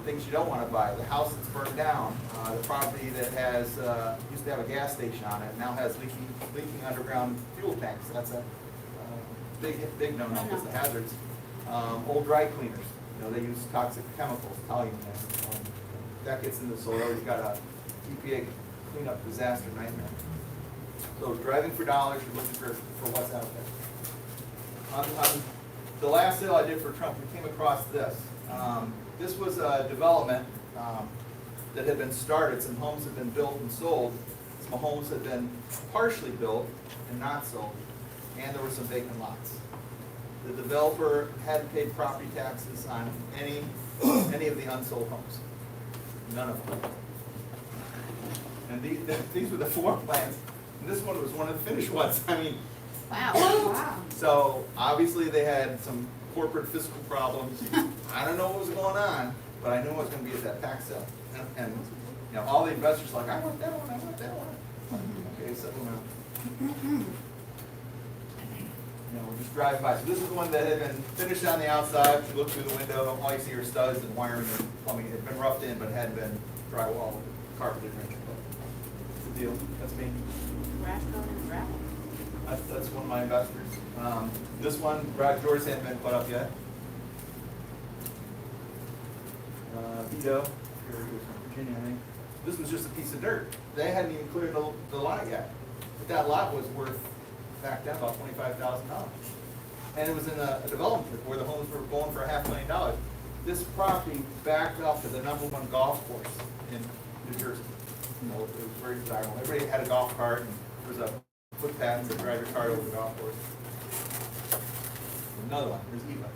things you don't want to buy. The house that's burned down, the property that has used to have a gas station on it, now has leaking underground fuel tanks. That's a big no-no because the hazards. Old dry cleaners, they use toxic chemicals, toluene. That gets in the soil. You've got a EPA cleanup disaster nightmare. So driving for dollars, you're looking for what's out there. On the last sale I did for Trump, we came across this. This was a development that had been started. Some homes had been built and sold. Some homes had been partially built and not sold. And there were some vacant lots. The developer hadn't paid property taxes on any of the unsold homes. None of them. And these were the floor plans. And this one was one of the finished ones. I mean, Wow. so obviously they had some corporate fiscal problems. I don't know what was going on, but I knew I was going to be at that tax sale. And all the investors were like, I want that one, I want that one. Okay, settle down. We just drive by. So this is the one that had been finished on the outside. You look through the window, all you see are studs and wiring and plumbing. It had been roughed in, but it hadn't been drywall or carpeted or anything. That's the deal. That's me. That's one of my investors. This one, garage doors hadn't been put up yet. Vito, here he was from Virginia, I think. This was just a piece of dirt. They hadn't even cleared the lot yet. But that lot was worth, back then, about $25,000. And it was in a development where the homes were going for $500,000. This property backed up to the #1 golf course in New Jersey. It was very desirable. Everybody had a golf cart, and there was a footpath to drive your car over the golf course. Another one, there's Eva.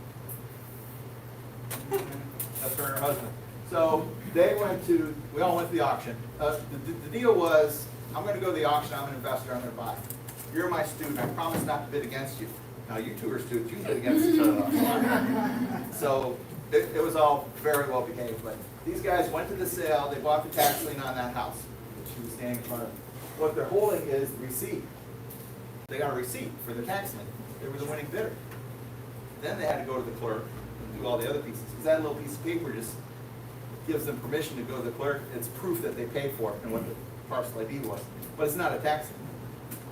That's her and her husband. So we all went to the auction. The deal was, I'm going to go to the auction, I'm an investor, I'm going to buy. You're my student, I promise not to bid against you. Now you two are students, you can bid against each other. So it was all very well behaved, but these guys went to the sale, they bought the tax lien on that house, which she was standing in front of. What they're holding is the receipt. They got a receipt for the tax lien. They were the winning bidder. Then they had to go to the clerk and do all the other pieces. Because that little piece of paper just gives them permission to go to the clerk. It's proof that they paid for it and what the parcel ID was. But it's not a tax lien.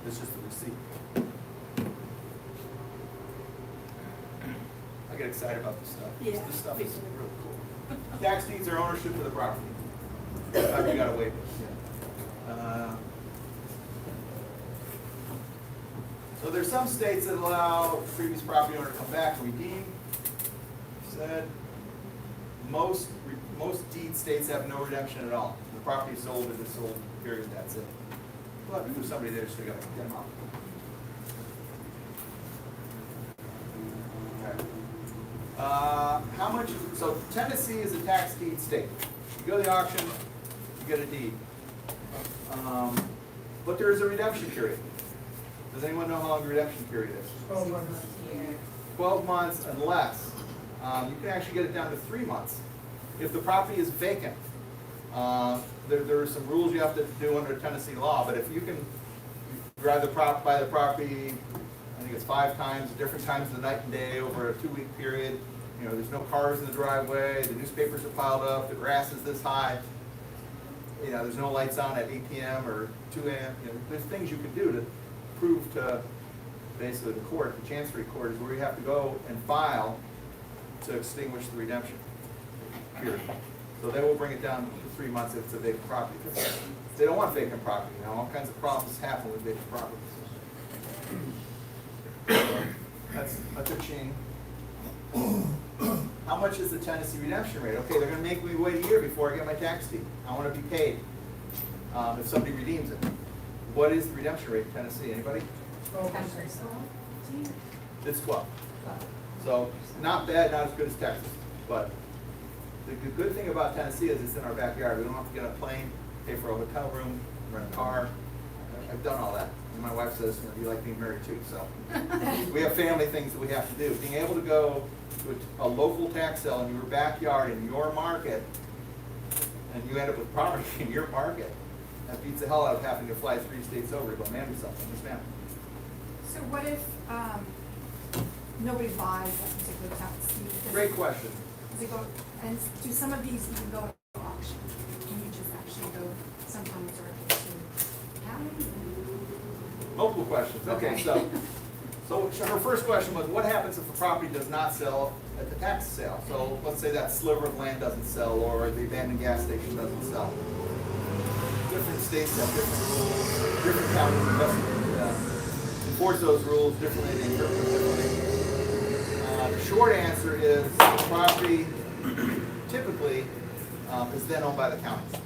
It's just a receipt. I get excited about this stuff. Yeah. This stuff is really cool. Tax deeds are ownership of the property. You gotta wait. So there's some states that allow the previous property owner to come back and redeem. Said most deed states have no redemption at all. The property is sold and it's sold, period, that's it. But if there's somebody there, so you gotta get them out. Okay. How much, so Tennessee is a tax deed state. You go to the auction, you get a deed. But there is a redemption period. Does anyone know how long the redemption period is? 12 months. 12 months and less. You can actually get it down to 3 months. If the property is vacant, there are some rules you have to do under Tennessee law, but if you can buy the property, I think it's 5 times, different times of the night and day over a 2-week period, there's no cars in the driveway, the newspapers are piled up, the grass is this high, there's no lights on at 8 p.m. or 2 a.m. There's things you can do to prove to basically the court, the chancery court is where you have to go and file to extinguish the redemption period. So they will bring it down to 3 months if it's a vacant property. They don't want vacant property, you know, all kinds of problems happen with vacant properties. That's a ching. How much is the tenancy redemption rate? Okay, they're gonna make me wait a year before I get my tax deed. I wanna be paid, if somebody redeems it. What is the redemption rate in Tennessee, anybody? It's 12. So, not bad, not as good as Texas, but the good thing about Tennessee is it's in our backyard. We don't have to get on a plane, pay for a hotel room, rent a car. I've done all that. And my wife says, you know, you like being married too, so. We have family things that we have to do. Being able to go to a local tax sale in your backyard, in your market, and you end up with property in your market, that beats the hell out of having to fly 3 states over to go manage something. Yes, ma'am. So what if nobody buys that particular tax deed? Great question. Does it go, and do some of these even go to auction? Can you just actually go sometimes directly to county? Multiple questions. Okay, so her first question was, what happens if a property does not sell at the tax sale? So let's say that sliver of land doesn't sell, or the abandoned gas station doesn't sell. Different states have different rules, different counties enforce those rules differently, they interpret them differently. The short answer is the property typically is then owned by the counties.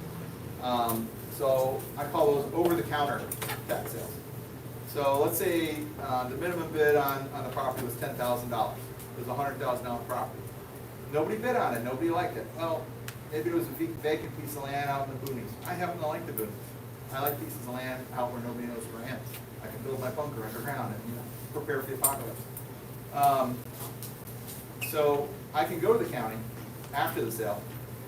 So I call those over-the-counter tax sales. So let's say the minimum bid on the property was $10,000. It was a $100,000 property. Nobody bid on it, nobody liked it. Well, maybe it was a vacant piece of land out in the boonies. I happen to like the boonies. I like pieces of land out where nobody knows where I am. I can build my bunker underground and, you know, prepare for the apocalypse. So I can go to the county after the sale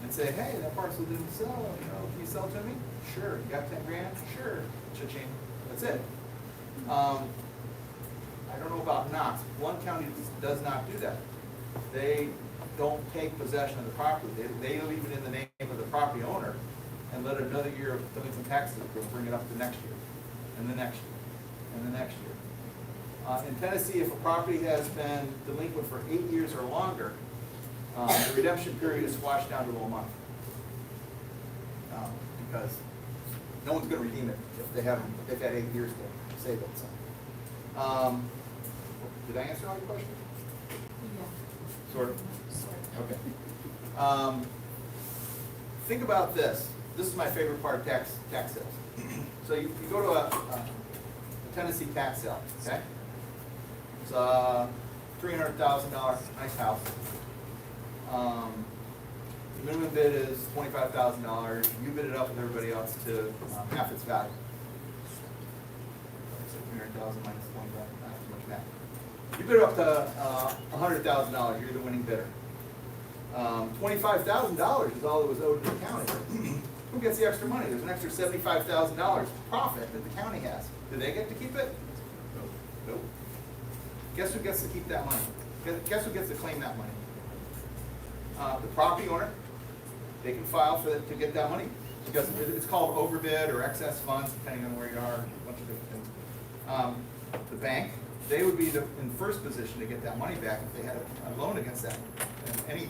and say, hey, that parcel didn't sell, you know, can you sell to me? Sure. You got 10 grand? Sure. Cha-ching. That's it. I don't know about Knox. One county does not do that. They don't take possession of the property. They leave it in the name of the property owner and let another year of delinquent taxes bring it up to next year, and the next year, and the next year. In Tennessee, if a property has been delinquent for 8 years or longer, the redemption period is squashed down to a month. Because no one's going to redeem it if they've had 8 years to save it. So. Did I answer all your questions? Yeah. Sort of. Okay. Think about this. This is my favorite part of tax sales. So you go to a Tennessee tax sale, okay? It's a $300,000 nice house. The minimum bid is $25,000. You bid it up with everybody else to half its value. So 300,000 minus 25, not too much math. You bid it up to $100,000. You're the winning bidder. $25,000 is all that was owed to the county. Who gets the extra money? There's an extra $75,000 profit that the county has. Do they get to keep it? Nope. Guess who gets to keep that money? Guess who gets to claim that money? The property owner. They can file for to get that money because it's called overbid or excess funds, depending on where you are. A bunch of different things. The bank, they would be in first position to get that money back if they had a loan against that. And any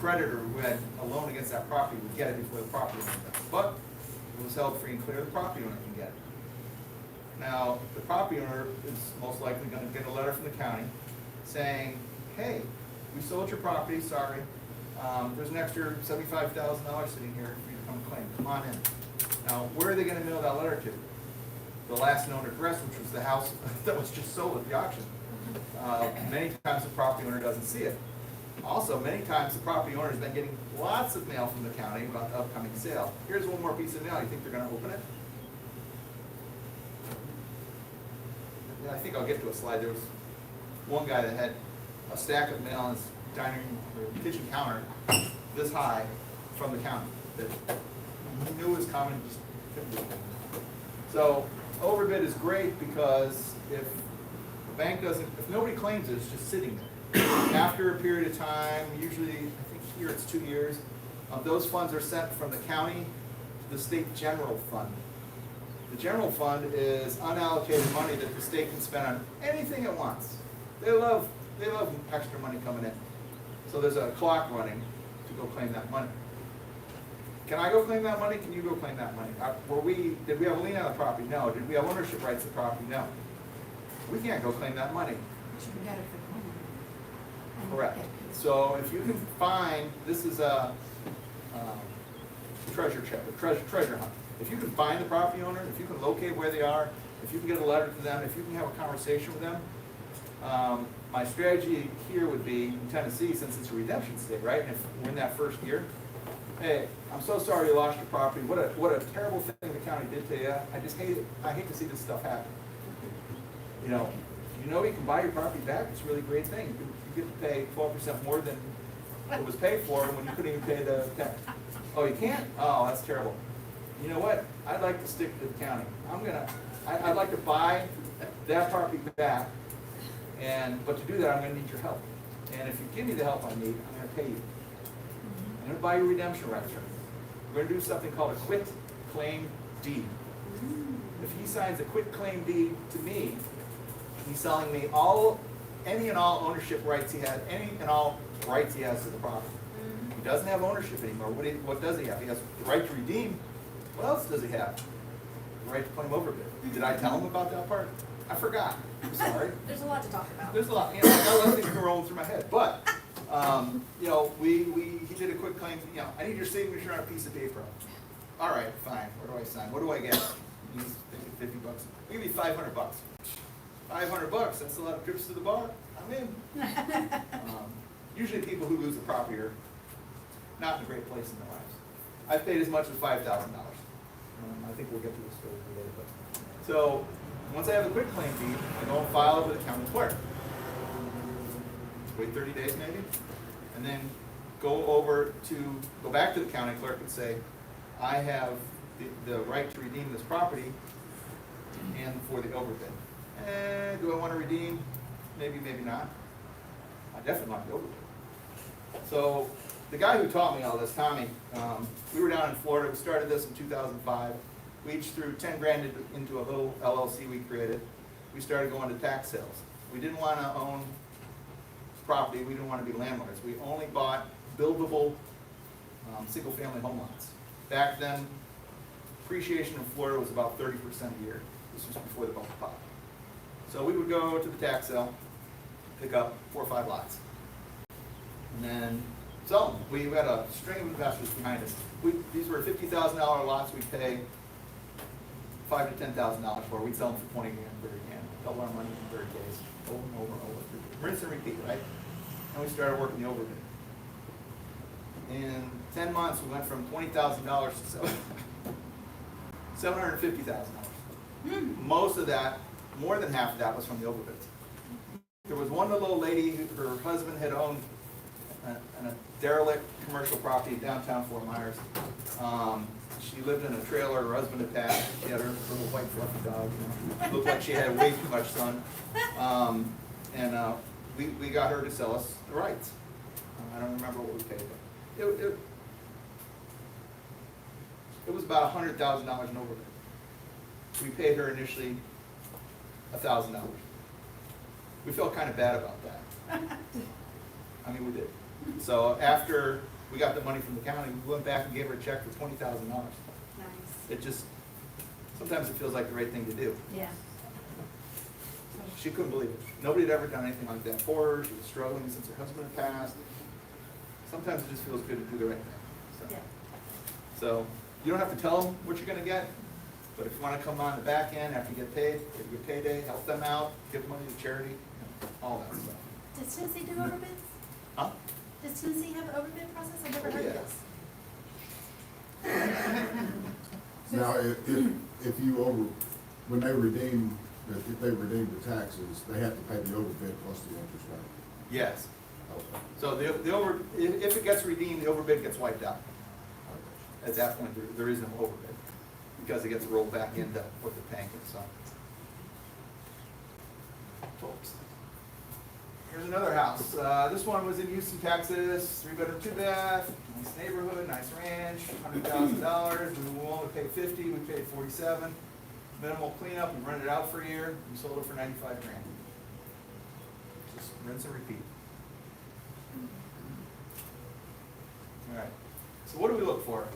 creditor who had a loan against that property would get it before the property owner does. But it was held free and clear, the property owner can get it. Now, the property owner is most likely going to get a letter from the county saying, hey, we sold your property, sorry. There's an extra $75,000 sitting here for you to come claim. Come on in. Now, where are they going to mail that letter to? The last known address, which was the house that was just sold at the auction. Many times the property owner doesn't see it. Also, many times the property owner has been getting lots of mail from the county about the upcoming sale. Here's one more piece of mail. You think they're going to open it? I think I'll get to a slide. There was one guy that had a stack of mail on his dining or kitchen counter this high from the county that he knew was coming, just couldn't do it. So overbid is great because if the bank doesn't, if nobody claims it, it's just sitting there. After a period of time, usually I think here it's 2 years, those funds are sent from the county to the state general fund. The general fund is unallocated money that the state can spend on anything it wants. They love extra money coming in. So there's a clock running to go claim that money. Can I go claim that money? Can you go claim that money? Did we have a lien on the property? No. Did we have ownership rights to the property? No. We can't go claim that money. But you can get it for the homeowner. and Correct. get paid. So if you can find, this is a treasure check, a treasure hunt. If you can find the property owner, if you can locate where they are, if you can get a letter to them, if you can have a conversation with them, my strategy here would be in Tennessee, since it's a redemption state, right? And if we're in that first year, hey, I'm so sorry you lost your property. What a terrible thing the county did to you. I just hate it. I hate to see this stuff happen. You know you can buy your property back. It's a really great thing. You get to pay 12% more than it was paid for when you couldn't even pay the tax. Oh, you can't? Oh, that's terrible. You know what? I'd like to stick to the county. I'd like to buy that property back, but to do that, I'm gonna need your help. And if you give me the help I need, I'm gonna pay you. I'm gonna buy your redemption rights from you. We're gonna do something called a quit claim deed. If he signs a quit claim deed to me, he's selling me any and all ownership rights he has, any and all rights he has to the property. He doesn't have ownership anymore. What does he have? He has the right to redeem. What else does he have? The right to claim overbid. Did I tell him about that part? I forgot. I'm sorry. There's a lot to talk about. There's a lot. A lot of things are rolling through my head. But he did a quick claim. I need your signature on a piece of paper. All right, fine. Where do I sign? What do I get? He's thinking $50. I'll give you $500. $500. That's a lot of trips to the bar. I'm in. Usually, people who lose a property are not in a great place in their lives. I've paid as much as $5,000. I think we'll get to the story later. So once I have a quick claim deed, I go and file it with the county clerk. Wait 30 days maybe, and then go back to the county clerk and say, I have the right to redeem this property and for the overbid. Do I want to redeem? Maybe, maybe not. I definitely want the overbid. So the guy who taught me all this, Tommy, we were down in Florida. We started this in 2005. We each threw 10 grand into a little LLC we created. We started going to tax sales. We didn't want to own property. We didn't want to be landlords. We only bought buildable single-family home lots. Back then, appreciation in Florida was about 30% a year. This was before the bubble popped. So we would go to the tax sale, pick up 4 or 5 lots, and then sell them. We had a string of investors behind us. These were $50,000 lots. We'd pay $5,000 to $10,000 for. We'd sell them for 20 grand, 30 grand. Double our money in 30 days, over and over and over. Rinse and repeat, right? And we started working the overbid. In 10 months, we went from $20,000 to $750,000. Most of that, more than half of that, was from the overbids. There was one little lady, her husband had owned a derelict commercial property downtown Fort Myers. She lived in a trailer, her husband had passed. She had her little white fluffy dog. Looked like she had way too much sun. We got her to sell us the rights. I don't remember what we paid, but it was about $100,000 in overbid. We paid her initially $1,000. We felt kind of bad about that. I mean, we did. So after we got the money from the county, we went back and gave her a check for $20,000. Nice. It just, sometimes it feels like the right thing to do. Yeah. She couldn't believe it. Nobody had ever done anything like that for her. She was struggling since her husband had passed. Sometimes it just feels good to do the right thing. Yeah. So you don't have to tell them what you're going to get, but if you want to come on the back end after you get paid, get your payday, help them out, give money to charity, all that stuff. Does Tennessee do overbids? Huh? Does Tennessee have an overbid process? I've never Oh, heard yeah. of this. Now, when they redeem, if they redeem the taxes, they have to pay the overbid plus the interest rate. Yes. Okay. So if it gets redeemed, the overbid gets wiped out. At that point, there is no overbid because it gets rolled back into what they're paying. So, folks, here's another house. This one was in Houston, Texas. 3-bedroom, 2-bath. Nice neighborhood, nice ranch. $100,000. We only paid $50,000. We paid $47,000. Minimal cleanup. We rented it out for a year. We sold it for $95,000. Just rinse and repeat. All right. So what do we look for?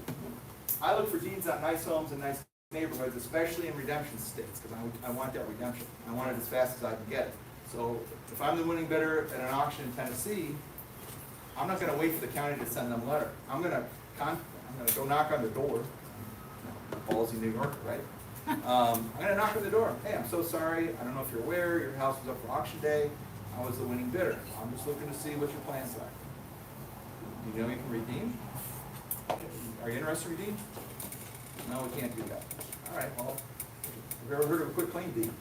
I look for deeds on nice homes and nice neighborhoods, especially in redemption states, because I want that redemption. I want it as fast as I can get it. So if I'm the winning bidder at an auction in Tennessee, I'm not gonna wait for the county to send them a letter. I'm gonna go knock on the door. Ballsy New Yorker, right? I'm gonna knock on the door. Hey, I'm so sorry. I don't know if you're aware, your house was up for auction day. I was the winning bidder. I'm just looking to see what your plans are. Do you know you can redeem? Are you interested in redeem? No, we can't do that. All right, well, have you ever heard of a quick claim deed?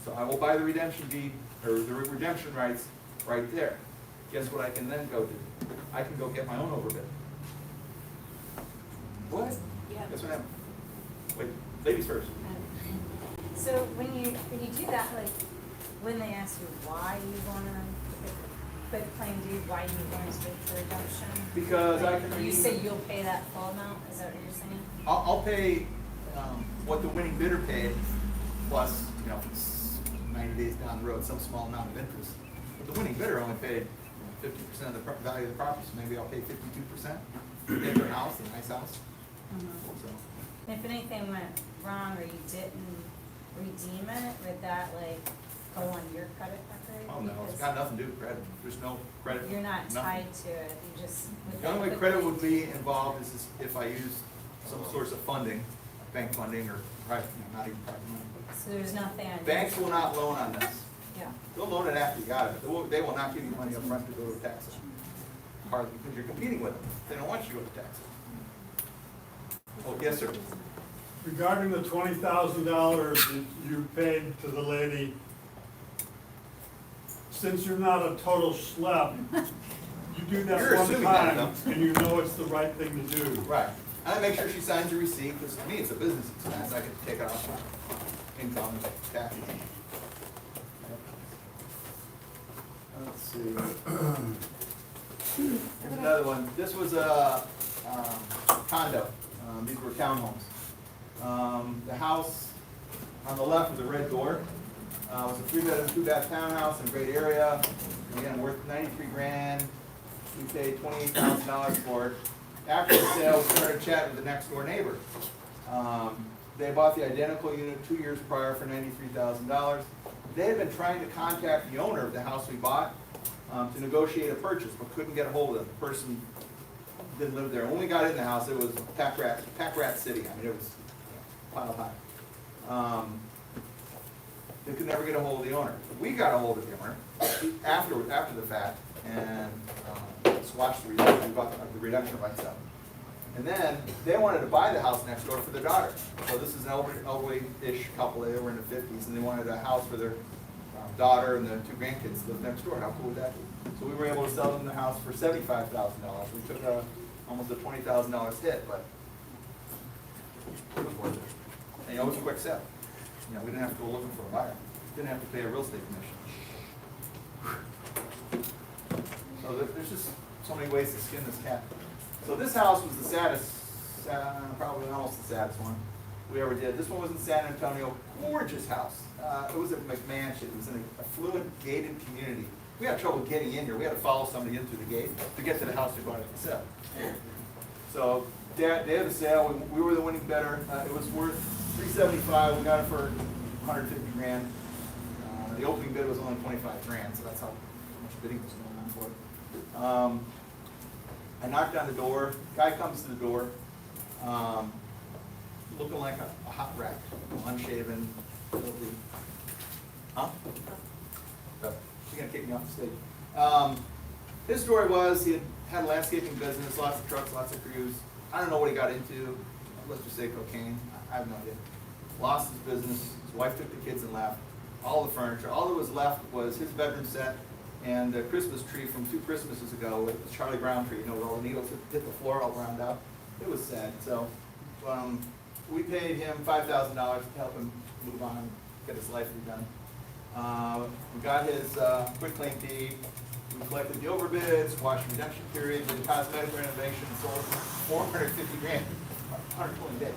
So I will buy the redemption deed, or the redemption rights right there. Guess what I can then go do? I can go get my own overbid. What? Yeah. Guess what happened? Wait, ladies first. So when you do that, like, when they ask you why you wanna quit claim deed, why you want to take the redemption? Because I can. You say you'll pay that full amount, is that what you're saying? I'll pay what the winning bidder paid, plus, you know, if it's 90 days down the road, some small amount of interest. But the winning bidder only paid 50% of the value of the property, so maybe I'll pay 52%. Get their house, a nice house. So, And if anything went wrong or you didn't redeem it, would that like go on your credit record? oh no, it's Because got nothing to do with credit. There's no credit. you're not nothing. tied to it, you just. with The only way that credit quick would claim be involved is if I use some source of funding, bank funding or private, not even private money. deed. So there's nothing on. Banks will not loan on this. Yeah. They'll loan it after you got it. They will not give you money up front to go to taxes. Partly because you're competing with them. They don't want you to go to taxes. Oh, yes, sir. Regarding the $20,000 that you paid to the lady, since you're not a total schlep, you do that You're one assuming that, time, though. and you know it's the right thing to do. Right. And I make sure she signs a receipt, because to me, it's a business expense. I can take it off my income and taxes. Let's see. Here's another one. This was a condo. These were townhomes. The house on the left was a red door. It was a 3-bedroom, 2-bath townhouse in a great area. Again, worth 93 grand. We paid $28,000 for it. After the sale, we started chatting with the next door neighbor. They bought the identical unit 2 years prior for $93,000. They had been trying to contact the owner of the house we bought to negotiate a purchase, but couldn't get a hold of them. The person didn't live there. When we got in the house, it was pack rat city. I mean, it was pile high. They could never get a hold of the owner. We got a hold of the owner after the fact, and squashed the redemption. We bought the redemption rights up. And then they wanted to buy the house next door for their daughter. So this is an elderly-ish couple. They were in their 50s, and they wanted a house for their daughter and the 2 grandkids to live next door. How cool would that be? So we were able to sell them the house for $75,000. We took almost a $20,000 hit, but it was worth it. And it was a quick sell. You know, we didn't have to go looking for a buyer. Didn't have to pay a real estate commission. So there's just so many ways to skin this cat. So this house was the saddest, probably almost the saddest one we ever did. This one was in San Antonio. Gorgeous house. It was a McMansion. It was in an affluent, gated community. We had trouble getting in here. We had to follow somebody in through the gate to get to the house we wanted to sell. So day of the sale, we were the winning bidder. It was worth $375. We got it for 150 grand. The opening bid was only 25 grand, so that's how much bidding was going on for it. I knocked on the door. Guy comes to the door, looking like a hot wreck, unshaven, filthy. Huh? Oh, she's gonna kick me off the stage. His story was he had a landscaping business, lots of trucks, lots of crews. I don't know what he got into. Let's just say cocaine. I have no idea. Lost his business. His wife took the kids and left. All the furniture. All that was left was his bedroom set and the Christmas tree from 2 Christmases ago with the Charlie Brown tree, you know, where all the needles hit the floor all ground out. It was sad. So we paid him $5,000 to help him move on, get his life redone. We got his quick claim deed. We collected the overbids, washed redemption period, did cosmetic renovation, sold for 450 grand, 120 days.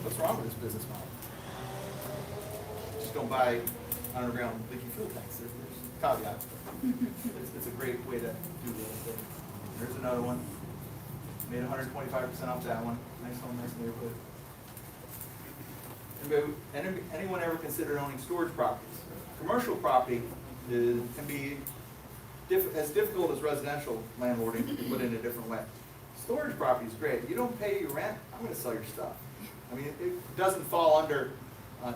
What's wrong with this business model? Just don't buy underground leaky fuel tanks. There's caveat. It's a great way to do real estate. There's another one. Made 125% off that one. Nice home, nice neighborhood. Anyone ever considered owning storage properties? Commercial property can be as difficult as residential landlording, but in a different way. Storage property is great. You don't pay your rent, I'm gonna sell your stuff. I mean, it doesn't fall under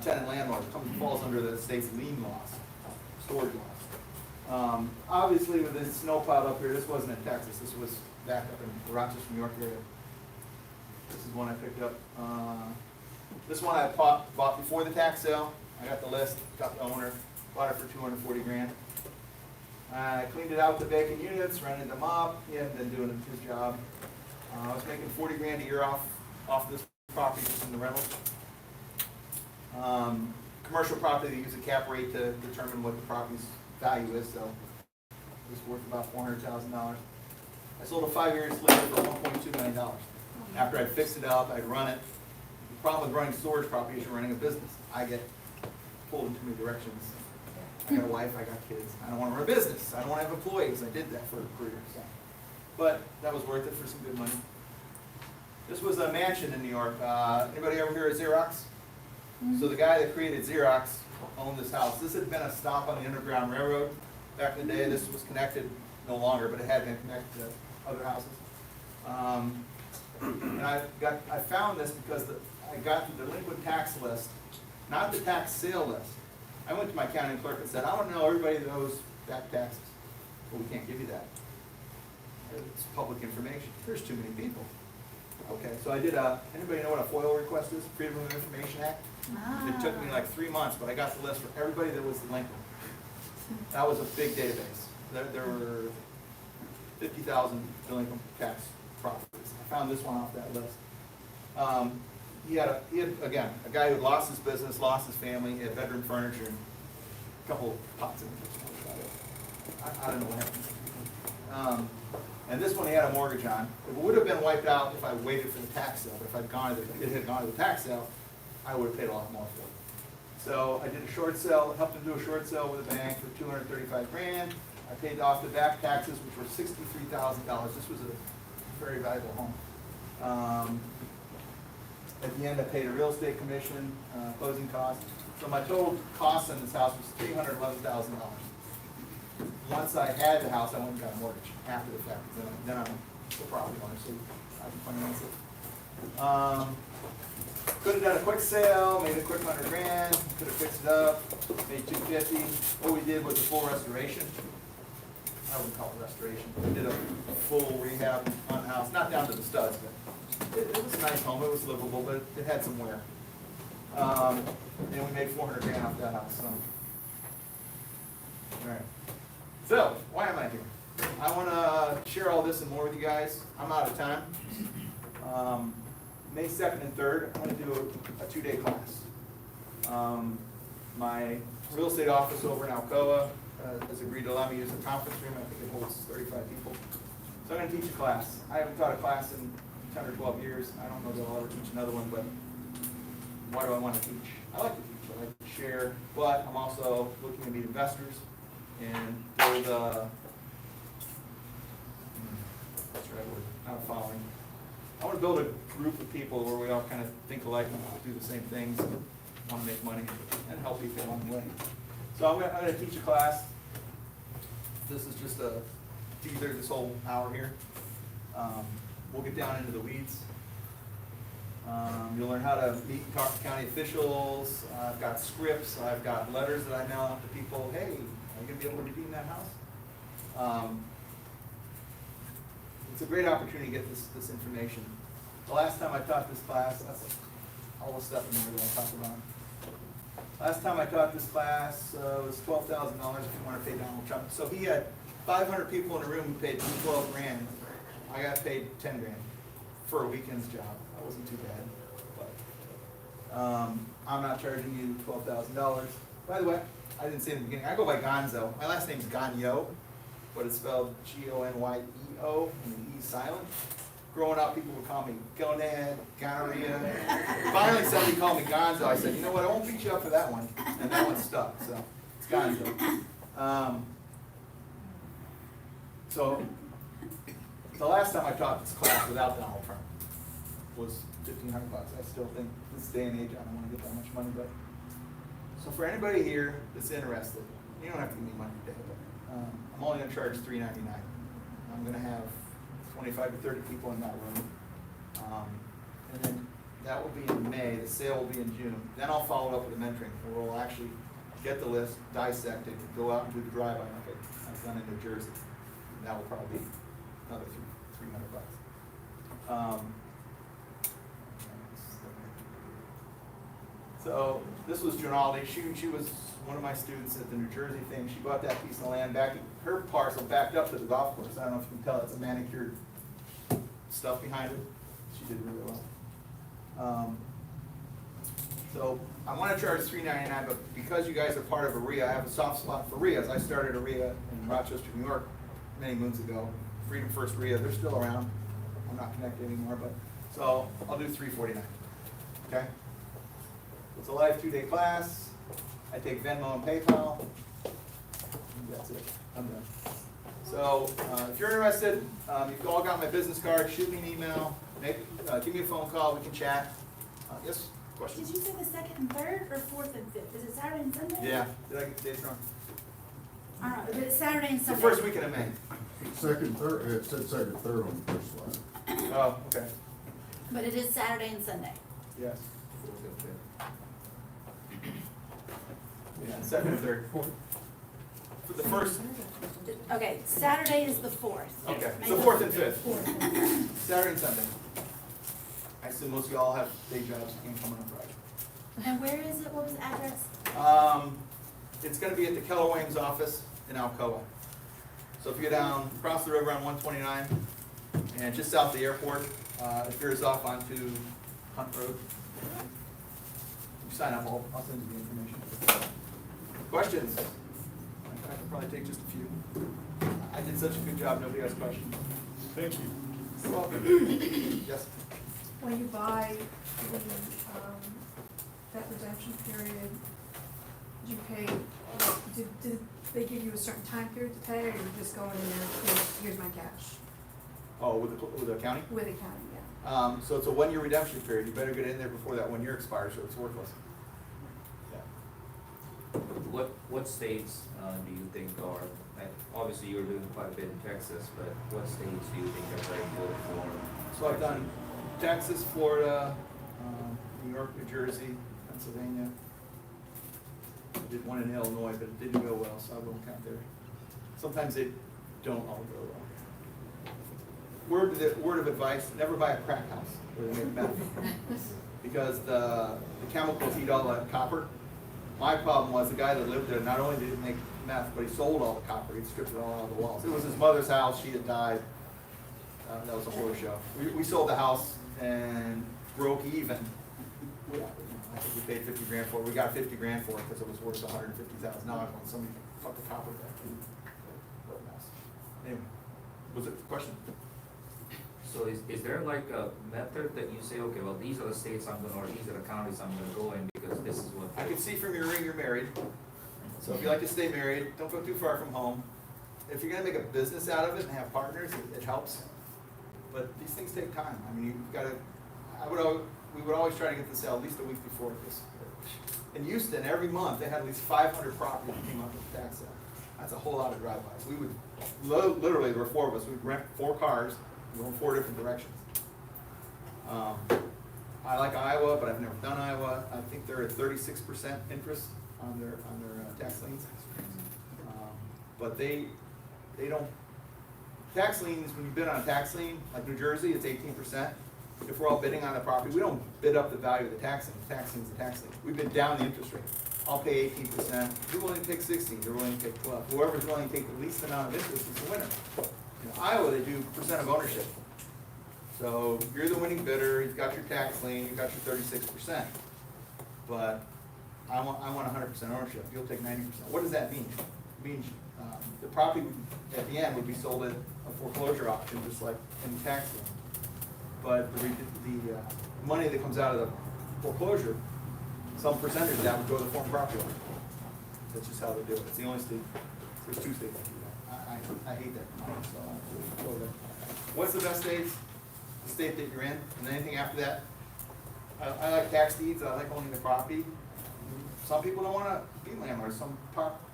tenant landlord, it falls under the state's lien laws, storage laws. Obviously with this snow pile up here, this wasn't in Texas, this was back up in Rochester, New York area. This is one I picked up. This one I bought before the tax sale. I got the list, got the owner, bought it for 240 grand. I cleaned it out to vacant units, rented them up. He hadn't been doing his job. I was making 40 grand a year off this property just in the rental. Commercial property, they use a cap rate to determine what the property's value is, so it was worth about $400,000. I sold it 5 years later for $1.2 million. After I'd fixed it up, I'd run it. The problem with running storage property is you're running a business. I get pulled in too many directions. I got a wife, I got kids. I don't want to run a business. I don't want to have employees. I did that for a career. So. But that was worth it for some good money. This was a mansion in New York. Anybody ever hear of Xerox? So the guy that created Xerox owned this house. This had been a stop on the Underground Railroad. Back in the day, this was connected, no longer, but it had been connected to other houses. And I found this because I got the delinquent tax list, not the tax sale list. I went to my county clerk and said, I want to know everybody that owes back taxes. Well, we can't give you that. It's public information. There's too many people. Okay, so I did anybody know what a FOIL request is? Freedom of Information Act? It took me like 3 months, but I got the list for everybody that was delinquent. That was a big database. There were 50,000 delinquent tax properties. I found this one off that list. He had again, a guy who lost his business, lost his family, he had bedroom furniture, and a couple pots in the kitchen. I don't know what happened. And this one he had a mortgage on. It would have been wiped out if I waited for the tax sale, but if it had gone to the tax sale, I would have paid a lot more for it. So I did a short sale, helped him do a short sale with a bank for 235 grand. I paid off the back taxes, which were $63,000. This was a very valuable home. At the end, I paid a real estate commission, closing costs. So my total cost on this house was $311,000. Once I had the house, I went and got a mortgage after the fact. Then I'm the property owner, so I can finance it. Could have done a quick sale, made a quick 100 grand. Could have fixed it up, made 250. What we did was a full restoration. I wouldn't call it restoration. We did a full rehab on the house, not down to the studs, but it was a nice home. It was livable, but it had some wear. And we made 400 grand off that house. So. All right. So, why am I here? I want to share all this and more with you guys. I'm out of time. May 2nd and 3rd, I'm going to do a 2-day class. My real estate office over in Alcoa has agreed to allow me to use a conference room. I think it holds 35 people. So I'm going to teach a class. I haven't taught a class in 10 or 12 years. I don't know that I'll ever teach another one, but why do I want to teach? I like to teach. I like to share, but I'm also looking to meet investors and build what's the right word? Not following. I want to build a group of people where we all kind of think alike and do the same things, want to make money, and help people along the way. So I'm going to teach a class. This is just a teaser this whole hour here. We'll get down into the weeds. You'll learn how to meet and talk to county officials. I've got scripts. I've got letters that I mail out to people. Hey, are you going to be able to redeem that house? It's a great opportunity to get this information. The last time I taught this class, that's all the stuff in there that I'll talk about. Last time I taught this class was $12,000 if you want to pay Donald Trump. So he had 500 people in a room who paid 12 grand. I got paid 10 grand for a weekend's job. That wasn't too bad. But I'm not charging you $12,000. By the way, I didn't say in the beginning, I go by Gonzo. My last name's Gonyo, but it's spelled G-O-N-Y-E-O, and the E silent. Growing up, people would call me gonad, gonorrhea. Finally, somebody called me Gonzo. I said, you know what, I won't beat you up for that one. And that one stuck, so it's Gonzo. So the last time I taught this class without Donald Trump was $1,500. I still think this day and age, I don't wanna get that much money, but. So for anybody here that's interested, you don't have to give me money today, but, I'm only gonna charge $3.99. I'm gonna have 25 to 30 people in that room. And then that will be in May, the sale will be in June. Then I'll follow up with a mentoring, where we'll actually get the list, dissect it, go out and do the drive-by like I've done in New Jersey. And that will probably be another $300. So this was Junaldi. She was one of my students at the New Jersey thing. She bought that piece of land back, her parcel backed up to the golf course. I don't know if you can tell, it's a manicured stuff behind it. She did really well. So I want to charge $3.99, but because you guys are part of a REIA, I have a soft spot for REIAs. I started a REIA in Rochester, New York, many moons ago. Freedom First REIA, they're still around. I'm not connected anymore, but so I'll do $3.49. Okay. It's a live 2-day class. I take Venmo and PayPal. And that's it. I'm done. So if you're interested, you've all got my business card. Shoot me an email. Give me a phone call. We can chat. Yes. Questions? Did you say the 2nd and 3rd or 4th and 5th? Is it Saturday and Sunday? Yeah. Did I get the dates wrong? I don't know, but it's Saturday and It's the Sunday. first weekend of May. Second, third, it said second, third on the first slide. Oh, okay. But it is Saturday and Sunday. Yes. Yeah, 2nd and 3rd. For the first. Okay, Saturday is the 4th. Okay. May So the 4th and 5th. Saturday and Sunday. I assume most of y'all have day jobs. You can come on a Friday. And where is it? What was the address? It's gonna be at the Keller Williams office in Alcoa. So if you go down, across the river on 129, and just south of the airport, it veers off onto Hunt Road. You sign up, I'll send you the information. Questions? I can probably take just a few. I did such a good job, nobody has questions. Thank you. You're welcome. Yes? When you buy the, that redemption period, did you pay, did they give you a certain time period to pay, or you just go in there, here's my cash? Oh, with the county? With accounting, yeah. So it's a 1-year redemption period. You better get in there before that 1 year expires, or it's worthless. Yeah. What states do you think are, obviously you were doing quite a bit in Texas, but what states do you think are very good for? So I've done Texas, Florida, New York, New Jersey, Pennsylvania. I did one in Illinois, but it didn't go well, so I won't count there. Sometimes they don't all go well. Word of advice, never buy a crack house where they make meth. Because the chemicals eat all that copper. My problem was the guy that lived there, not only did he make meth, but he sold all the copper. He'd stripped it all out of the walls. It was his mother's house, she had died. That was a horror show. We sold the house and broke even. I think we paid 50 grand for it. We got 50 grand for it because it was worth 150,000. Now I want somebody to fuck the copper back. What a mess. Anyway, was it a question? So is there like a method that you say, okay, well, these are the states I'm gonna, or these are the counties I'm gonna go in because this is what. I can see from your ring you're married. So if you like to stay married, don't go too far from home. If you're gonna make a business out of it and have partners, it helps. But these things take time. I mean, you've gotta, we would always try to get the sale at least a week before this. In Houston, every month, they had at least 500 properties that came up with the tax sale. That's a whole lot of drive-bys. We would, literally, there were 4 of us, we'd rent 4 cars, go in 4 different directions. I like Iowa, but I've never done Iowa. I think they're at 36% interest on their tax liens. But they don't, tax liens, when you bid on a tax lien, like New Jersey, it's 18%. If we're all bidding on the property, we don't bid up the value of the tax lien. The tax lien's the tax lien. We bid down the interest rate. I'll pay 18%. You're willing to take 16. You're willing to take 12. Whoever's willing to take the least amount of interest is the winner. In Iowa, they do percent of ownership. So you're the winning bidder. You've got your tax lien. You've got your 36%. But I want 100% ownership. You'll take 90%. What does that mean? It means the property at the end would be sold at a foreclosure auction, just like any tax lien. But the money that comes out of the foreclosure, some percentage of that would go to the former property owner. That's just how they do it. It's the only state. There's 2 states that do that. I hate that. So I'll go there. What's the best states? The state that you're in, and anything after that, I like tax deeds, I like owning the property. Some people don't wanna be landlords,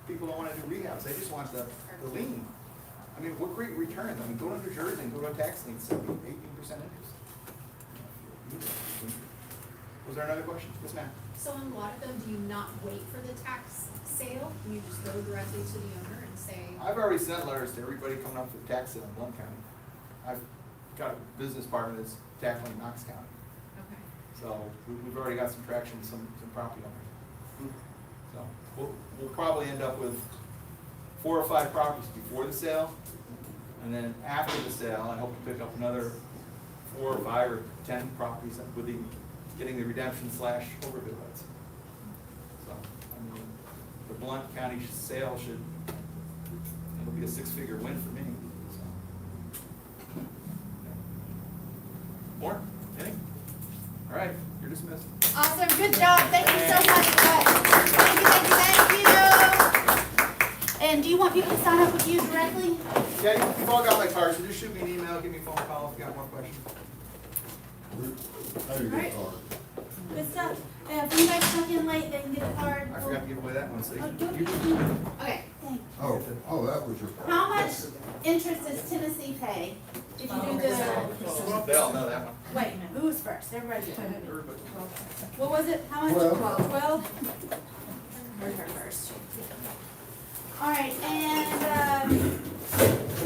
people don't wanna do rehabs, they just want the lien. I mean, what great returns, I mean, go to New Jersey and go to a tax lien, 18% interest. Was there another question? Yes, ma'am. So in a lot of them, do you not wait for the tax sale? Do you just go directly to the owner and say? I've already sent letters to everybody coming up for the tax sale in Blount County. I've got a business partner that's tackling Knox County. Okay. So we've already got some traction with some property owners. So we'll probably end up with 4 or 5 properties before the sale. And then after the sale, I hope to pick up another 4 or 5 or 10 properties with the, getting the redemption / overbid rights. So, I mean, the Blount County sale should, it'll be a 6-figure win for me, so. More? Anything? All right, you're dismissed. Awesome, good job, thank you so much, guys. Thank you. And do you want people to sign up with you directly? Yeah, you've all got my card, so just shoot me an email, give me a phone call if you got more questions. I didn't get a card. Good stuff. If anybody snuck in late, they can get a card. I forgot to give away that one, so Oh, you Okay, thanks. Oh, that was your. How much interest does Tennessee pay if you do the, They all know that one. wait, who was first? Everybody. Everybody. What was it? How much? 12. 12? Heard her first. All right, and, you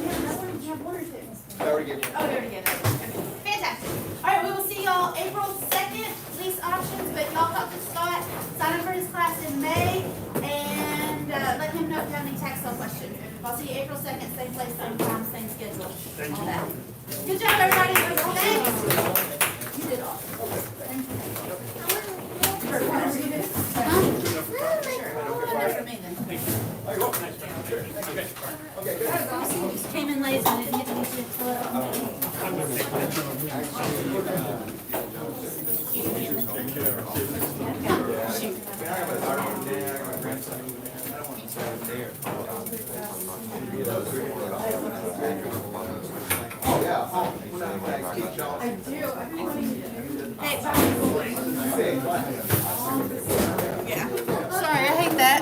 have another one? You have 1 or 2? I already gave you. Oh, you already get it. Okay. Fantastic. All right, we will see y'all April 2nd, lease options, but y'all talk to Scott, sign up for his class in May, and let him know if you have any tax sale questions. I'll see you April 2nd, same place, same time, same schedule, all that. Good job, everybody. Thanks. You did awesome. Thank you. For me then. Okay, good. Came in late, so I didn't get to meet you. Hello. Oh, yeah. Oh, I do, I've been wanting to. Hey, sorry, I hate that.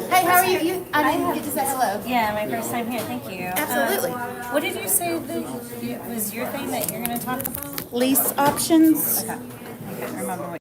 Hey, how are you? I didn't get to say hello. Yeah, my first time here, thank you. Absolutely. What did you say that was your thing that you're gonna talk about? Lease options. Okay, I can't remember what